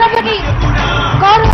రాష్ట్రపతి గౌరవ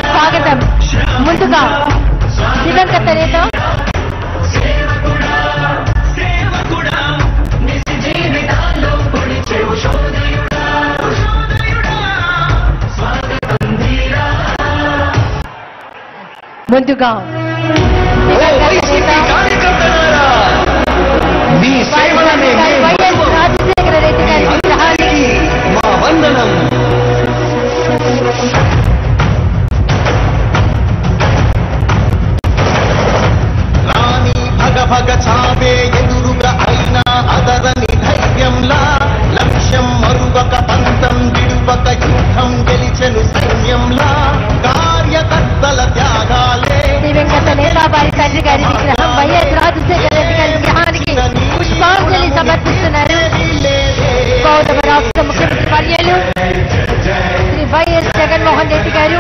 స్వాగతం. ముందుగా దివంగత నేత ముందుగా వైఎస్ రాజశేఖర రెడ్డి గారి విగ్రహానికి మా వందనం. భగ చావే ఎదురుగా అయినా అదరని ధైర్యంలా లక్ష్యం మరువక పంతం విడువక యుద్ధం గెలిచెను సైన్యంలా కార్యకర్తల త్యాగాలే. దివంగత నేత వారి తండ్రి గారి విగ్రహం వైఎస్ రాజశేఖర రెడ్డి గారి విగ్రహానికి పుష్పాంజలి సమర్పిస్తున్నారు గౌరవ రాష్ట్ర ముఖ్యమంత్రి వర్యులు శ్రీ వైఎస్ జగన్మోహన్ రెడ్డి గారు,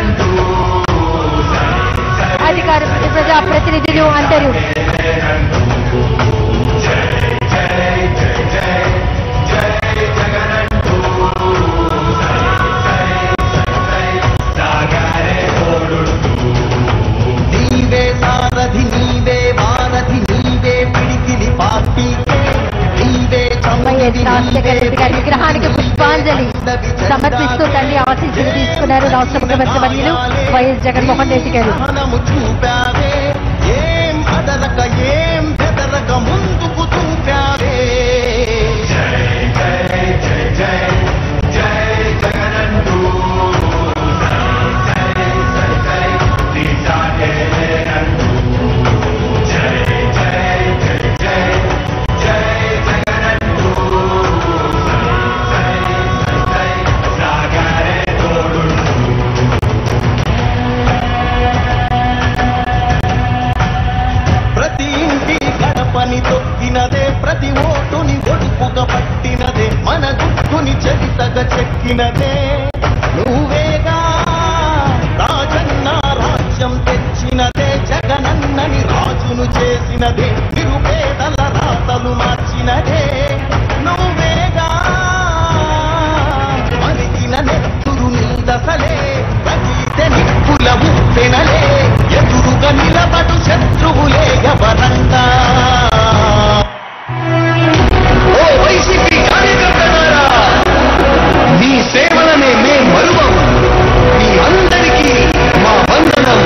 అధికార ప్రజా ప్రతినిధులు అందరూ. నీవే సారథి, నీవే వారధి, నీవే పిడికిలి పార్టీ, నీవే వైఎస్ రాజశేఖర రెడ్డి గారి విగ్రహానికి పుష్పాంజలి సమర్పిస్తూ తల్లి ఆశీస్సులు తీసుకున్నారు రాష్ట్ర ముఖ్యమంత్రి వర్యులు వైఎస్ జగన్మోహన్ రెడ్డి గారు. చూపావే ఏం అదరక ఏం బెదరక ముందుకు చూపావే. తొక్కినదే ప్రతి ఓటుని ఒడుపుగా పట్టినదే మన గుట్టుని చరితగా చెక్కినదే నువ్వేగా రాజన్న రాజ్యం తెచ్చినదే జగనన్నని రాజును చేసినదే నిరుపేదల రాతలు మార్చినదే నువ్వేగా మరిగిన నెత్తురు నీదసలే రగిలితే నిప్పుల ఉప్పెనలే ఎదురుగా నిలబడు శత్రువులే ఎవరంతా. ఓ వైసీపీ కార్యకర్తలారా, మీ సేవలనే మేం మరువం. మీ అందరికీ మా వందనం.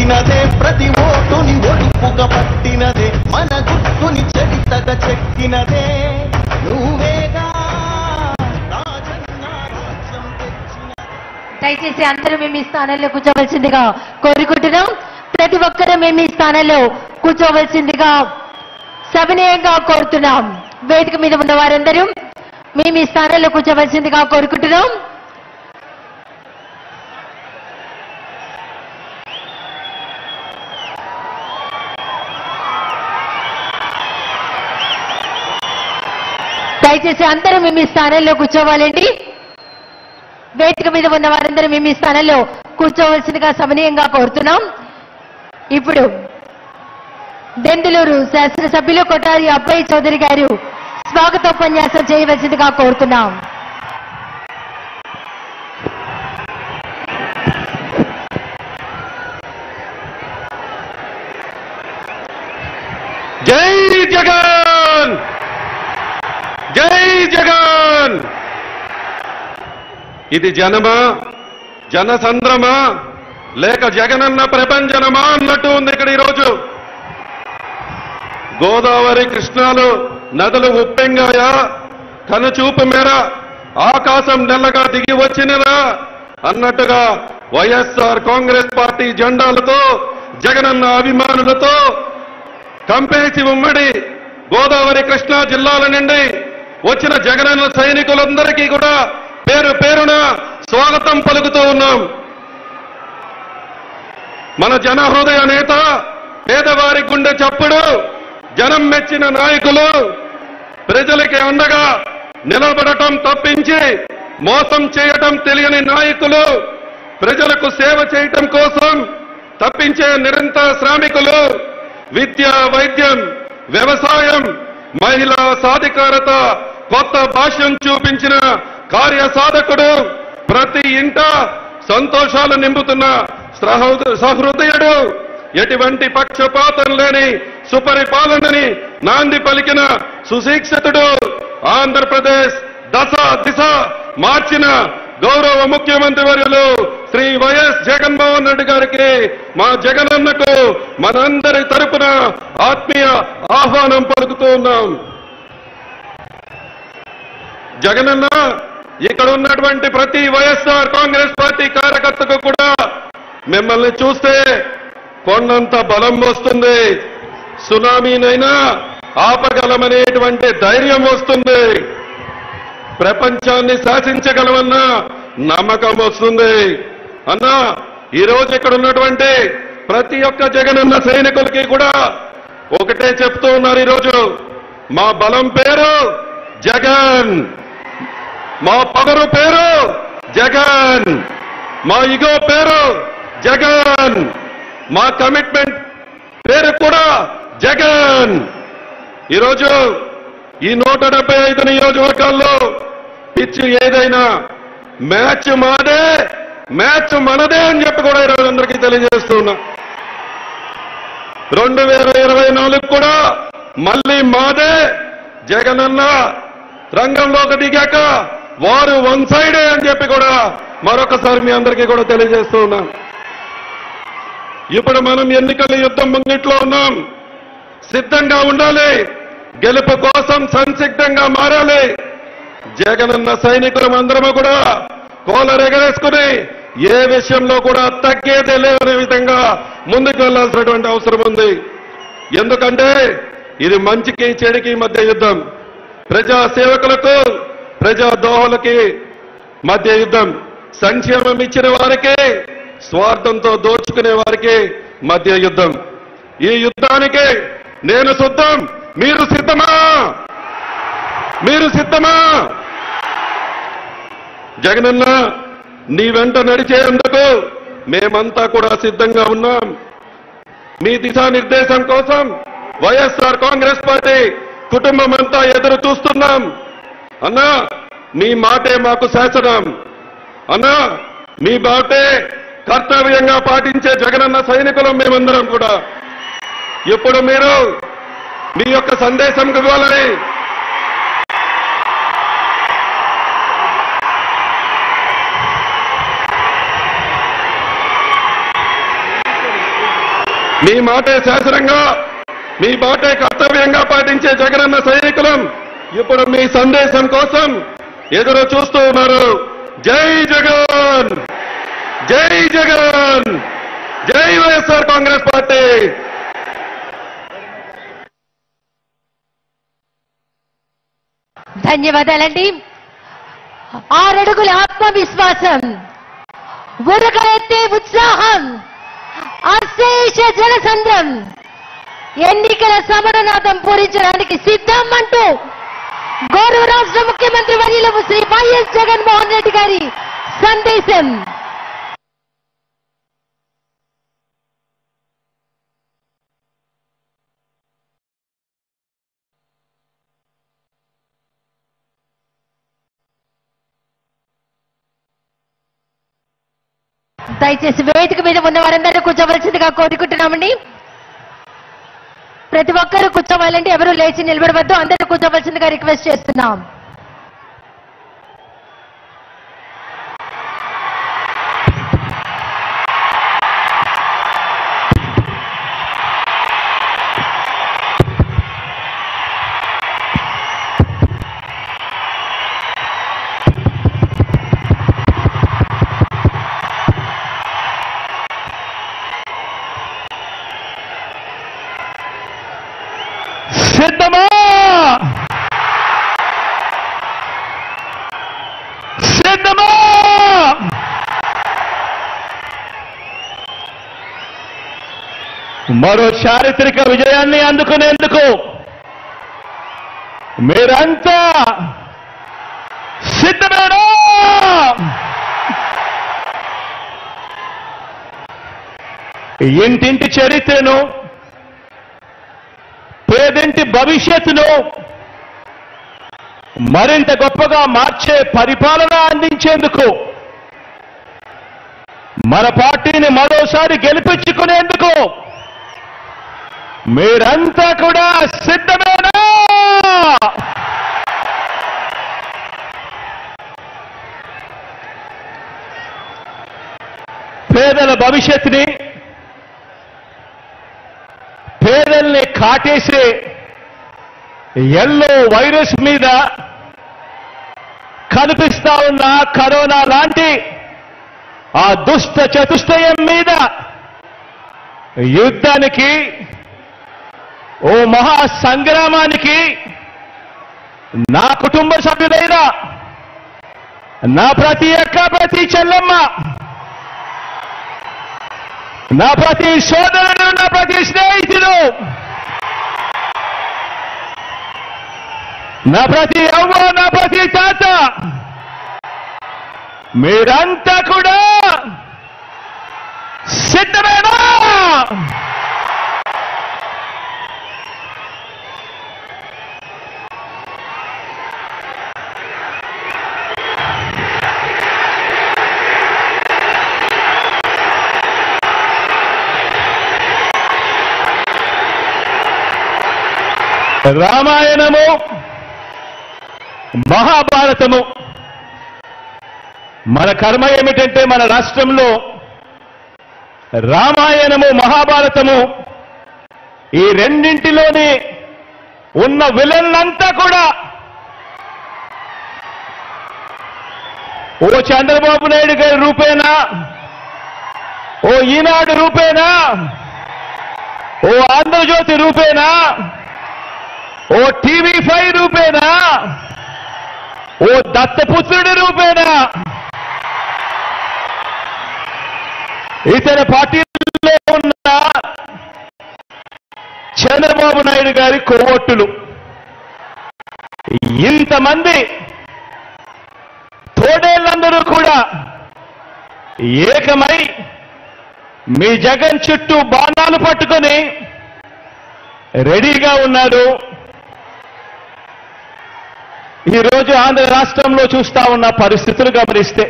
పుట్టినదే, ప్రతి ఓటుని ఒడుపుగా పట్టినదే, మన గుర్తుని చరితగా చెక్కినదే నువ్వేగా రాజన్న రాజ్యం తెచ్చిన. దయచేసి అందరూ మేము ఈ స్థానంలో కూర్చోవలసిందిగా కోరుకుంటున్నాం. ప్రతి ఒక్కరూ మేము ఈ స్థానంలో కూర్చోవలసిందిగా సవినయంగా కోరుతున్నాం. వేదిక మీద ఉన్న వారందరూ మేము ఈ స్థానంలో కూర్చోవలసిందిగా కోరుకుంటున్నాం. దయచేసి అందరూ మేము ఈ స్థానంలో కూర్చోవాలండి. వేదిక మీద ఉన్న వారందరూ మేము ఈ స్థానంలో కూర్చోవలసిందిగా సమనీయంగా కోరుతున్నాం. ఇప్పుడు దెందులూరు శాసనసభ్యులు కొట్టారి అబ్బయ్య చౌదరి గారు స్వాగతోపన్యాసం చేయవలసిందిగా కోరుతున్నాం. జై జగన్, జై జగన్. ఇది జనమా, జనసంద్రమా, లేక జగనన్న ప్రపంచనమా అన్నట్టు ఉంది ఇక్కడ ఈరోజు. గోదావరి కృష్ణాలు నదులు ఉప్పెంగాయా, కనుచూపు మేర ఆకాశం నెల్లగా దిగి వచ్చినదా అన్నట్టుగా వైఎస్ఆర్ కాంగ్రెస్ పార్టీ జెండాలతో, జగనన్న అభిమానులతో కంపేసి ఉమ్మడి గోదావరి కృష్ణా జిల్లాల నుండి వచ్చిన జగనన్న సైనికులందరికీ కూడా పేరు పేరున స్వాగతం పలుకుతూ ఉన్నాం. మన జన హృదయ నేత, పేదవారి గుండె చప్పుడు, జనం మెచ్చిన నాయకులు, ప్రజలకి అండగా నిలబడటం తప్పించి మోసం చేయటం తెలియని నాయకులు, ప్రజలకు సేవ చేయటం కోసం తప్పించే నిరంతర శ్రామికులు, విద్య, వైద్యం, వ్యవసాయం, మహిళా సాధికారత, కొత్త భాష్యం చూపించిన కార్యసాధకుడు, ప్రతి ఇంట సంతోషాలు నింపుతున్న సహృదయుడు, ఎటువంటి పక్షపాతం లేని సుపరిపాలనని నాంది పలికిన సుశిక్షితుడు, ఆంధ్రప్రదేశ్ దశ దిశ మార్చిన గౌరవ ముఖ్యమంత్రి వర్యులు శ్రీ వైఎస్ జగన్మోహన్ రెడ్డి గారికి, మా జగనన్నకు మనందరి తరపున ఆత్మీయ ఆహ్వానం పలుకుతూ ఉన్నాం. జగనన్న ఇక్కడ ఉన్నటువంటి ప్రతి వైఎస్ఆర్ కాంగ్రెస్ పార్టీ కార్యకర్తకు కూడా మిమ్మల్ని చూస్తే కొండంత బలం వస్తుంది, సునామీనైనా ఆపగలమనేటువంటి ధైర్యం వస్తుంది, ప్రపంచాన్ని శాసించగలమన్న నమ్మకం వస్తుంది. అన్నా, ఈరోజు ఇక్కడ ఉన్నటువంటి ప్రతి ఒక్క జగనన్న సైనికులకి కూడా ఒకటే చెప్తూ ఉన్నారు. ఈరోజు మా బలం పేరు జగన్, మా పవరు పేరు జగన్, మా ఇగో పేరు జగన్, మా కమిట్మెంట్ పేరు కూడా జగన్. ఈరోజు ఈ 175 నియోజకవర్గాల్లో పిచ్చి ఏదైనా మ్యాచ్ మాదే, మ్యాచ్ మనదే అని చెప్పి కూడా ఈరోజు అందరికీ తెలియజేస్తున్నా. 2024 కూడా మళ్ళీ మాదే. జగనన్న రంగంలోకి దిగాక వారు వన్ సైడే అని చెప్పి కూడా మరొకసారి మీ అందరికీ కూడా తెలియజేస్తూ ఉన్నాం. ఇప్పుడు మనం ఎన్నికల యుద్ధం ముంగిట్లో ఉన్నాం. సిద్ధంగా ఉండాలి, గెలుపు కోసం సంసిద్ధంగా మారాలి. జగనన్న సైనికులం అందరము కూడా కోలరెగరేసుకుని ఏ విషయంలో కూడా తగ్గేదే లేదనే విధంగా ముందుకు వెళ్లాల్సినటువంటి అవసరం ఉంది. ఎందుకంటే ఇది మంచికి చెడుకి మధ్య యుద్ధం, ప్రజా సేవకులకు ప్రజా దోహలకి మధ్య యుద్ధం, సంక్షేమం ఇచ్చిన వారికి స్వార్థంతో దోచుకునే వారికి మధ్య యుద్ధం. ఈ యుద్ధానికి నేను సిద్ధం, మీరు సిద్ధమా? మీరు సిద్ధమా? జగనన్న నీ వెంట నడిచేందుకు మేమంతా కూడా సిద్ధంగా ఉన్నాం. మీ దిశానిర్దేశం కోసం వైఎస్ఆర్ కాంగ్రెస్ పార్టీ కుటుంబం అంతా ఎదురు చూస్తున్నాం. అన్నా, మీ మాటే మాకు శాసనం. అన్నా, మీ మాటే కర్తవ్యంగా పాటించే జగనన్న సైనికులం మేమందరం కూడా. ఇప్పుడు మీరు మీ యొక్క సందేశం ఇవ్వాలని మీ మాటే శాసనంగా, మీ మాటే కర్తవ్యంగా పాటించే జగనన్న సైనికులం ఇప్పుడు మీ సందేశం కోసం ఎదురు చూస్తూ ఉన్నారు. జై జగన్, జై జగన్, జై వైఎస్ఆర్ కాంగ్రెస్ పార్టీ. ధన్యవాదాలండి. 6 అడుగుల ఆత్మవిశ్వాసం, ఉరకలెత్తే ఉత్సాహం, అశేష జనసంద్రం, ఎన్నికల సమరనాథం పూరించడానికి సిద్ధం అంటూ గౌరవ రాష్ట్ర ముఖ్యమంత్రి వర్యులు శ్రీ వైఎస్ జగన్మోహన్ రెడ్డి గారి సందేశం. దయచేసి వేదిక మీద ఉన్న వారందరూ కూర్చోవలసిందిగా కోరుకుంటున్నామండి. ప్రతి ఒక్కరూ కూర్చోవాలండి, ఎవరూ లేచి నిలబడవద్దు, అందరూ కూర్చోవలసిందిగా రిక్వెస్ట్ చేస్తున్నాం. సిద్ధమా? సిద్ధమా? మరో చారిత్రక విజయాన్ని అందుకునేందుకు మీరంతా సిద్ధమేనా? ఇంటింటి చరిత్రను, పేదింటి భవిష్యత్తును మరింత గొప్పగా మార్చే పరిపాలన అందించేందుకు, మన పార్టీని మరోసారి గెలిపించుకునేందుకు మీరంతా కూడా సిద్ధమేనా? పేదల భవిష్యత్తుని, పేదల్ని కాటేసే ఎల్లో వైరస్ మీద కనిపిస్తా ఉన్న కరోనా లాంటి ఆ దుష్ట చతుష్టయం మీద యుద్ధానికి, ఓ మహా సంగ్రామానికి నా కుటుంబ సభ్యులైన నా ప్రతి అక్క, ప్రతి చెల్లెమ్మ, నా ప్రతి సోదరుడు, నా ప్రతి స్నేహితుడు, నా ప్రతి అవ్వ, నా ప్రతి తాత, మీరంతా కూడా సిద్ధమేనా? రామాయణము, మహాభారతము, మన కర్మ ఏమిటంటే మన రాష్ట్రంలో రామాయణము, మహాభారతము ఈ రెండింటిలోని ఉన్న విలన్లంతా కూడా ఓ చంద్రబాబు నాయుడు గారి రూపేనా, ఓ ఈనాడు రూపేనా, ఓ ఆంధ్రజ్యోతి రూపేనా, ఓ టీవీ5 రూపేనా, ఓ దత్తపుత్రుడి రూపేనా, ఇతర పార్టీల్లో ఉన్న చంద్రబాబు నాయుడు గారి కొవ్వొట్టులు, ఇంతమంది తోడేళ్ళందరూ కూడా ఏకమై మీ జగన్ చుట్టూ బాణాలు పట్టుకొని రెడీగా ఉన్నారు. ఈరోజు ఆంధ్ర రాష్ట్రంలో చూస్తా ఉన్న పరిస్థితులు గమనిస్తే,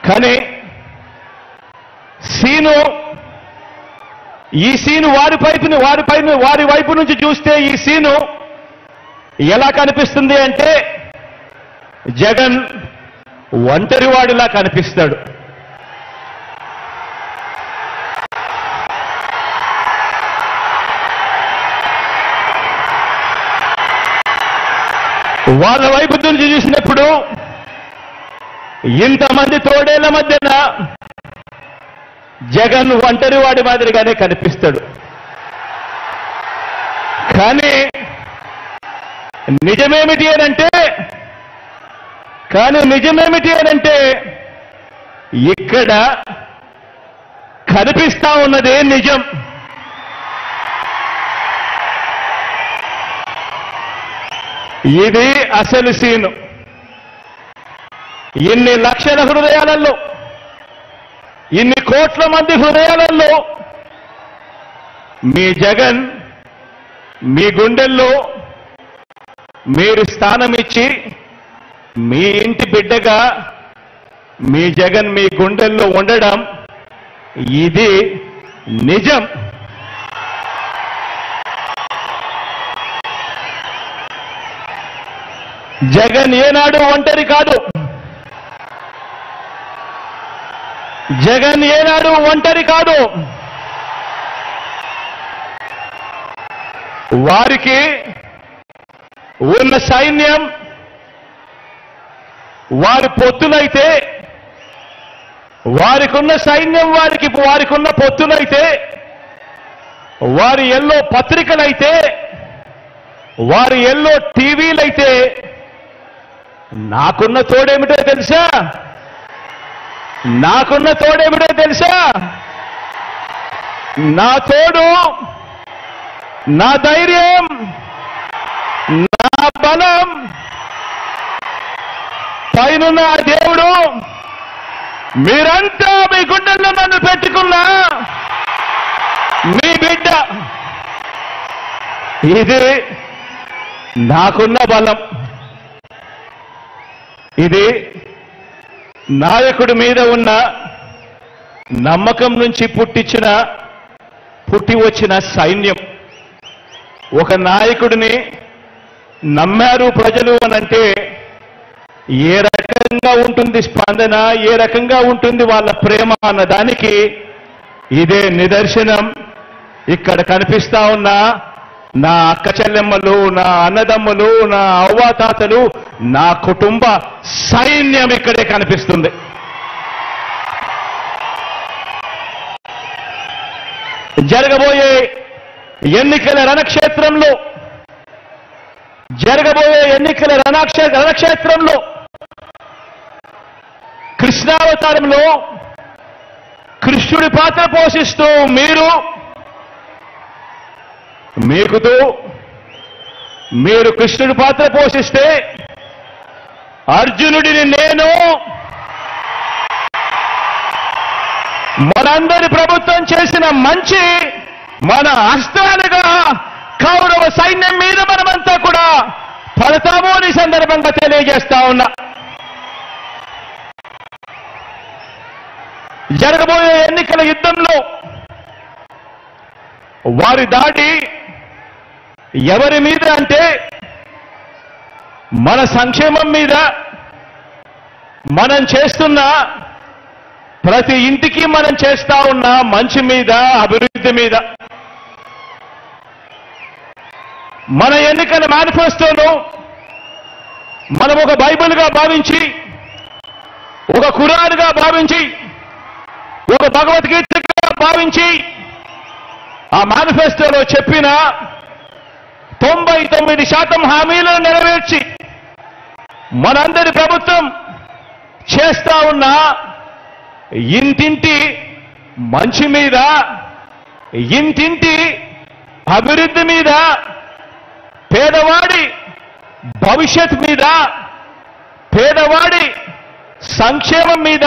కానీ ఈ సీను వారి వైపు నుంచి చూస్తే ఈ సీను ఎలా కనిపిస్తుంది అంటే జగన్ ఒంటరివాడిలా కనిపిస్తాడు. వాళ్ళ వైపు నుంచి చూసినప్పుడు ఇంతమంది తోడేళ్ల మధ్యన జగన్ ఒంటరి వాడి మాదిరిగానే కనిపిస్తాడు. కానీ నిజమేమిటి అనంటే ఇక్కడ కనిపిస్తా ఉన్నదే నిజం. ఇది అసలు సీను. ఇన్ని లక్షల హృదయాలలో, ఇన్ని కోట్ల మంది హృదయాలలో మీ జగన్ మీ గుండెల్లో మీరు స్థానం ఇచ్చి మీ ఇంటి బిడ్డగా మీ జగన్ మీ గుండెల్లో ఉండడం ఇది నిజం. జగన్ ఏనాడు ఒంటరి కాదు. జగన్ ఏనాడు ఒంటరి కాదు. వారికి ఉన్న సైన్యం వారి పొత్తులైతే, వారికున్న సైన్యం వారికున్న పొత్తులైతే, వారి ఎల్లో పత్రికలైతే, వారి ఎల్లో టీవీలైతే, నాకున్న తోడేమిటో తెలుసా? నా తోడు, నా ధైర్యం, నా బలం పైనున్న ఆ దేవుడు, మీరంతా మీ గుండెల్లో నన్ను పెట్టుకున్న మీ బిడ్డ. ఇది నాకున్న బలం. ఇది నాయకుడి మీద ఉన్న నమ్మకం నుంచి పుట్టి వచ్చిన సైన్యం. ఒక నాయకుడిని నమ్మారు ప్రజలు అనంటే ఏ రకంగా ఉంటుంది స్పందన, ఏ రకంగా ఉంటుంది వాళ్ళ ప్రేమ అన్న దానికి ఇదే నిదర్శనం. ఇక్కడ కనిపిస్తా ఉన్న నా అక్క చెల్లెమ్మలు, నా అన్నదమ్ములు, నా అవ్వాతాతలు, నా కుటుంబ సైన్యం ఇక్కడే కనిపిస్తుంది. జరగబోయే ఎన్నికల రణక్షేత్రంలో కృష్ణావతారంలో కృష్ణుడి పాత్ర పోషిస్తూ మీరు కృష్ణుడి పాత్ర పోషిస్తే, అర్జునుడిని నేను మనందరి ప్రభుత్వం చేసిన మంచి మన అస్త్రాలుగా కౌరవ సైన్యం మీద మనమంతా కూడా పడతాము అని సందర్భంగా తెలియజేస్తా ఉన్నా. జరగబోయే ఎన్నికల యుద్ధంలో వారి దాడి ఎవరి మీద అంటే మన సంక్షేమం మీద, మనం చేస్తున్న ప్రతి ఇంటికి మనం చేస్తా ఉన్న మంచి మీద, అభివృద్ధి మీద. మన ఎన్నికల మేనిఫెస్టోను మనం ఒక బైబిల్గా భావించి, ఒక ఖురాన్గా భావించి, ఒక భగవద్గీతగా భావించి ఆ మేనిఫెస్టోలో చెప్పిన 99% హామీలను నెరవేర్చి మనందరి ప్రభుత్వం చేస్తా ఉన్న ఇంటింటి మంచి మీద, ఇంటింటి అభివృద్ధి మీద, పేదవాడి భవిష్యత్ మీద, పేదవాడి సంక్షేమం మీద,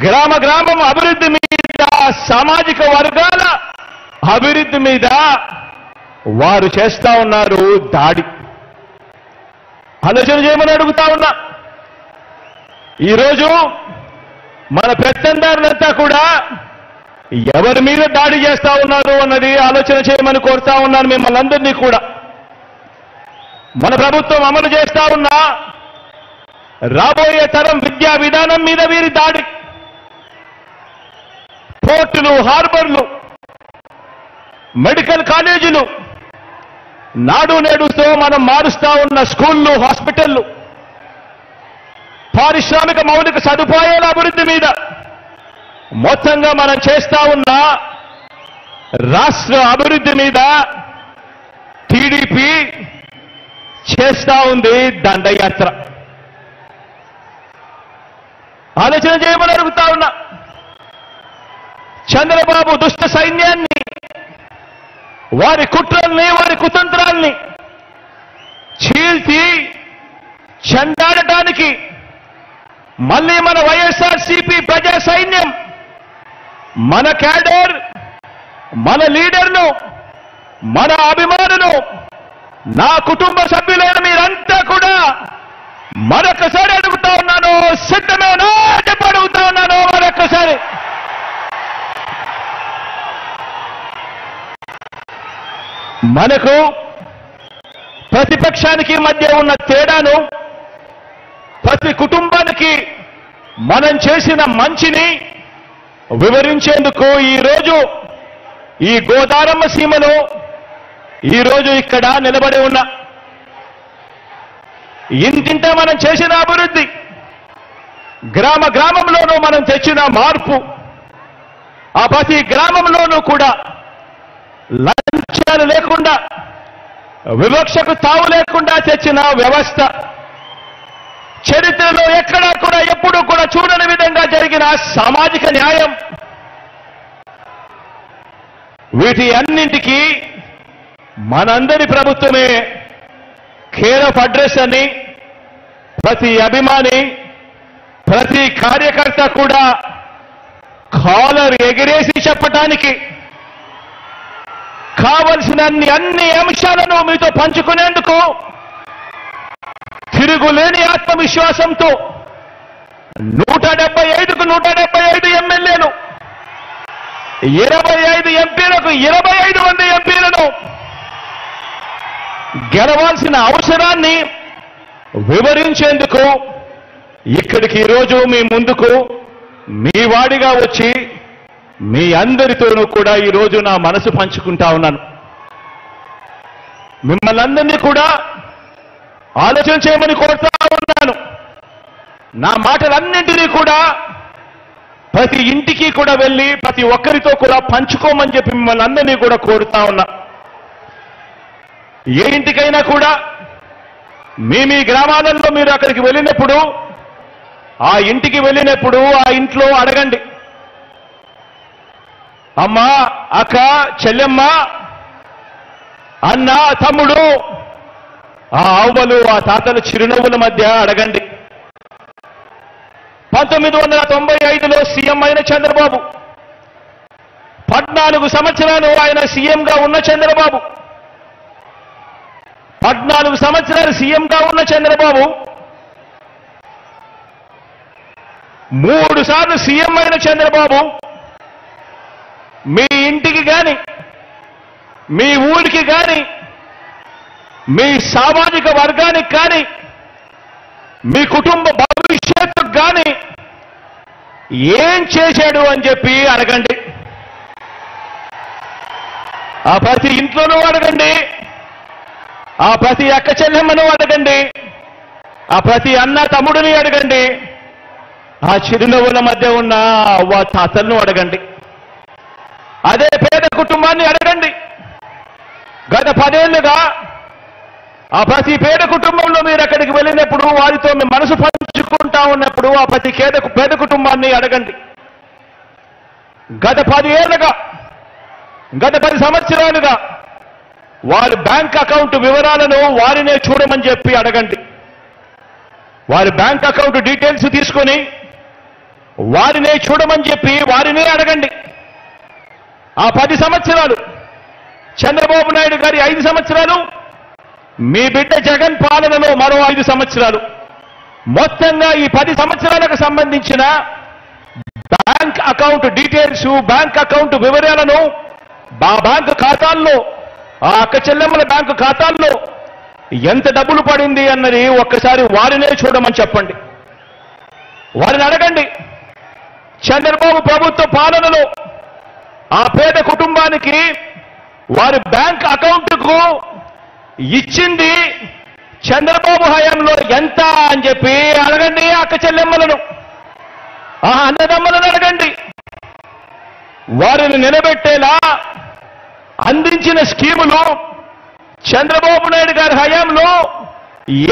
గ్రామం అభివృద్ధి మీద, సామాజిక వర్గాల అభివృద్ధి మీద వారు చేస్తా ఉన్నారు దాడి. ఆలోచన చేయమని అడుగుతా ఉన్నా. ఈరోజు మన పెత్తందారులంతా కూడా ఎవరి మీద దాడి చేస్తా ఉన్నారు అన్నది ఆలోచన చేయమని కోరుతా ఉన్నాను మిమ్మల్ని అందరినీ కూడా. మన ప్రభుత్వం అమలు చేస్తా ఉన్న రాబోయే తరం విద్యా విధానం మీద వీరి దాడి. పోర్టులు, హార్బర్లు, మెడికల్ కాలేజీలు, నాడు నేడుతో మనం మారుస్తా ఉన్న స్కూళ్ళు, హాస్పిటళ్లు, పారిశ్రామిక మౌలిక సదుపాయాల అభివృద్ధి మీద మొత్తంగా మనం చేస్తా ఉన్న రాష్ట్ర అభివృద్ధి మీద టీడీపీ చేస్తా ఉంది దండయాత్ర. ఆలోచన చేయమని అడుగుతా ఉన్నా. చంద్రబాబు దుష్ట సైన్యాన్ని, వారి కుట్రల్ని, వారి కుతంత్రాల్ని చీల్చి చెండాడటానికి మళ్ళీ మన వైఎస్ఆర్సీపీ ప్రజా సైన్యం, మన క్యాడర్, మన లీడర్ను, మన అభిమానులు, నా కుటుంబ సభ్యులైన మీరంతా కూడా మరొకసారి అడుగుతా ఉన్నాను, సిద్ధమేనా చెప్పి అడుగుతా ఉన్నాను మరొకసారి. మనకు ప్రతిపక్షానికి మధ్య ఉన్న తేడాను, ప్రతి కుటుంబానికి మనం చేసిన మంచిని వివరించేందుకు ఈరోజు ఈ గోదారమ్మ సీమలో ఈరోజు ఇక్కడ నిలబడి ఉన్న ఇంటింట మనం చేసిన అభివృద్ధి, గ్రామ గ్రామంలోనూ మనం తెచ్చిన మార్పు, ఆ ప్రతి గ్రామంలోనూ కూడా లంచాలు లేకుండా, వివక్షకు తావు లేకుండా తెచ్చిన వ్యవస్థ, చరిత్రలో ఎక్కడా కూడా ఎప్పుడూ కూడా చూడని విధంగా జరిగిన సామాజిక న్యాయం, వీటి అన్నింటికీ మనందరి ప్రభుత్వమే కేర్ ఆఫ్ అడ్రస్ అని ప్రతి అభిమాని, ప్రతి కార్యకర్త కూడా కాలర్ ఎగిరేసి చెప్పటానికి, కావలసిన అన్ని అంశాలను మీతో పంచుకునేందుకు తిరుగులేని ఆత్మవిశ్వాసంతో 175కు 175 ఎమ్మెల్యేలు, 25 ఎంపీలకు 25 మంది ఎంపీలను గెలవాల్సిన అవసరాన్ని వివరించేందుకు ఇక్కడికి ఈరోజు మీ ముందుకు మీ వాడిగా వచ్చి మీ అందరితోనూ కూడా ఈరోజు నా మనసు పంచుకుంటా ఉన్నాను. మిమ్మల్ని అందరినీ కూడా ఆలోచన చేయమని కోరుతా ఉన్నాను. నా మాటలన్నింటినీ కూడా ప్రతి ఇంటికి కూడా వెళ్ళి ప్రతి ఒక్కరితో కూడా పంచుకోమని చెప్పి మిమ్మల్ని అందరినీ కూడా కోరుతా ఉన్నా. ఏ ఇంటికైనా కూడా మీ గ్రామాలలో మీరు అక్కడికి వెళ్ళినప్పుడు, ఆ ఇంటికి వెళ్ళినప్పుడు ఆ ఇంట్లో అడగండి, అమ్మ, అక్క, చెల్లెమ్మ, అన్న, తమ్ముడు, ఆ అవ్వలు, ఆ తాతల చిరునవ్వుల మధ్య అడగండి. 1995లో సీఎం అయిన చంద్రబాబు, 14 సంవత్సరాలు ఆయన సీఎంగా ఉన్న చంద్రబాబు, 14 సంవత్సరాలు సీఎంగా ఉన్న చంద్రబాబు 3 సార్లు సీఎం అయిన చంద్రబాబు మీ ఇంటికి గాని, మీ ఊరికి గాని, మీ సామాజిక వర్గానికి కానీ, మీ కుటుంబ భవిష్యత్తుకు కానీ ఏం చేశాడు అని చెప్పి అడగండి. ఆ ప్రతి ఇంట్లోనూ అడగండి, ఆ ప్రతి అక్క చెల్లెమ్మను అడగండి, ఆ ప్రతి అన్న తమ్ముడిని అడగండి, ఆ చిరునవ్వుల మధ్య ఉన్న అవ్వ తాతలను అడగండి, అదే పేద కుటుంబాన్ని అడగండి. గత 10 ఏళ్లుగా ఆ ప్రతి పేద కుటుంబంలో మీరు అక్కడికి వెళ్ళినప్పుడు, వారితో మీ మనసు పంచుకుంటా ఉన్నప్పుడు ఆ ప్రతి పేద కుటుంబాన్ని అడగండి. గత 10 ఏళ్లుగా, గత 10 సంవత్సరాలుగా వారి బ్యాంక్ అకౌంట్ వివరాలను వారినే చూడమని చెప్పి అడగండి. వారి బ్యాంక్ అకౌంట్ డీటెయిల్స్ తీసుకొని వారినే చూడమని చెప్పి వారినే అడగండి. ఆ 10 సంవత్సరాలు చంద్రబాబు నాయుడు గారి 5 సంవత్సరాలు, మీ బిడ్డ జగన్ పాలనలో మరో 5 సంవత్సరాలు, మొత్తంగా ఈ 10 సంవత్సరాలకు సంబంధించిన bank account details, bank account వివరాలను ఆ బ్యాంకు ఖాతాల్లో, ఆ అక్క చెల్లెమ్మల బ్యాంకు ఖాతాల్లో ఎంత డబ్బులు పడింది అన్నది ఒక్కసారి వారినే చూడమని చెప్పండి. వారిని అడగండి, చంద్రబాబు ప్రభుత్వ పాలనలో ఆ పేద కుటుంబానికి వారి బ్యాంక్ అకౌంట్కు ఇచ్చింది చంద్రబాబు హయాంలో ఎంత అని చెప్పి అడగండి అక్క చెల్లెమ్మలను, ఆ అన్నదమ్మలను అడగండి. వారిని నిలబెట్టేలా అందించిన స్కీములు చంద్రబాబు నాయుడు గారి హయాంలో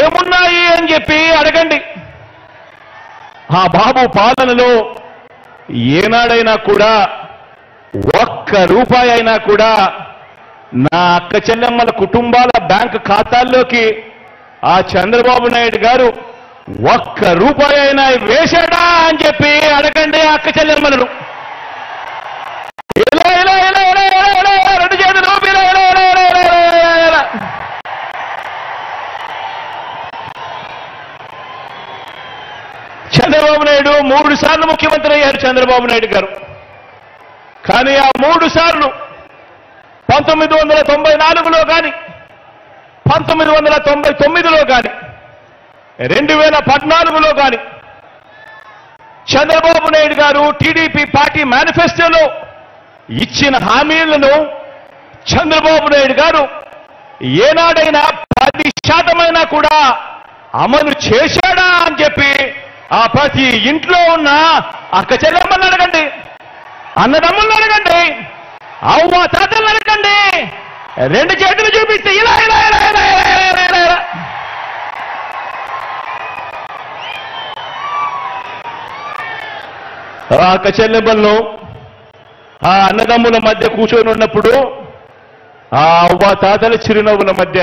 ఏమున్నాయి అని చెప్పి అడగండి. ఆ బాబు పాలనలో ఏనాడైనా కూడా ఒక్క రూపాయి అయినా కూడా నా అక్క చెల్లెమ్మల కుటుంబాల బ్యాంకు ఖాతాల్లోకి ఆ చంద్రబాబు నాయుడు గారు ఒక్క రూపాయి అయినా వేశాడా అని చెప్పి అడగండి అక్క చెల్లెమ్మలను. ఇలా ఇలా ఇలా ఇలా ఇలా ఇలా ఇలా రెండు చేతులు ఊపి ఇలా ఇలా ఇలా ఇలా ఇలా ఇలా ఇలా. చంద్రబాబు నాయుడు 3 సార్లు ముఖ్యమంత్రి అయ్యారు చంద్రబాబు నాయుడు గారు. కానీ ఆ 3 సార్లు 1994లో కానీ 1999లో కానీ 2014లో కానీ చంద్రబాబు నాయుడు గారు టీడీపీ పార్టీ మేనిఫెస్టోలో ఇచ్చిన హామీలను చంద్రబాబు నాయుడు గారు ఏనాడైనా 10% కూడా అమలు చేశాడా అని చెప్పి ఆ ప్రతి ఇంట్లో ఉన్న అక్క చెల్లెమ్మలను అడగండి, అన్నదమ్ములను అడగండి, అవ్వ తాతలను అడగండి. రెండు చేతులు చూపిస్తే ఇలా ఇలా ఇలా ఇలా ఇలా ఇలా ఇలా ఇలా. ఆ అక్క చెల్లెమ్మలను ఆ అన్నదమ్ముల మధ్య కూర్చొని ఉన్నప్పుడు ఆ అవ్వ తాతల చిరునవ్వుల మధ్య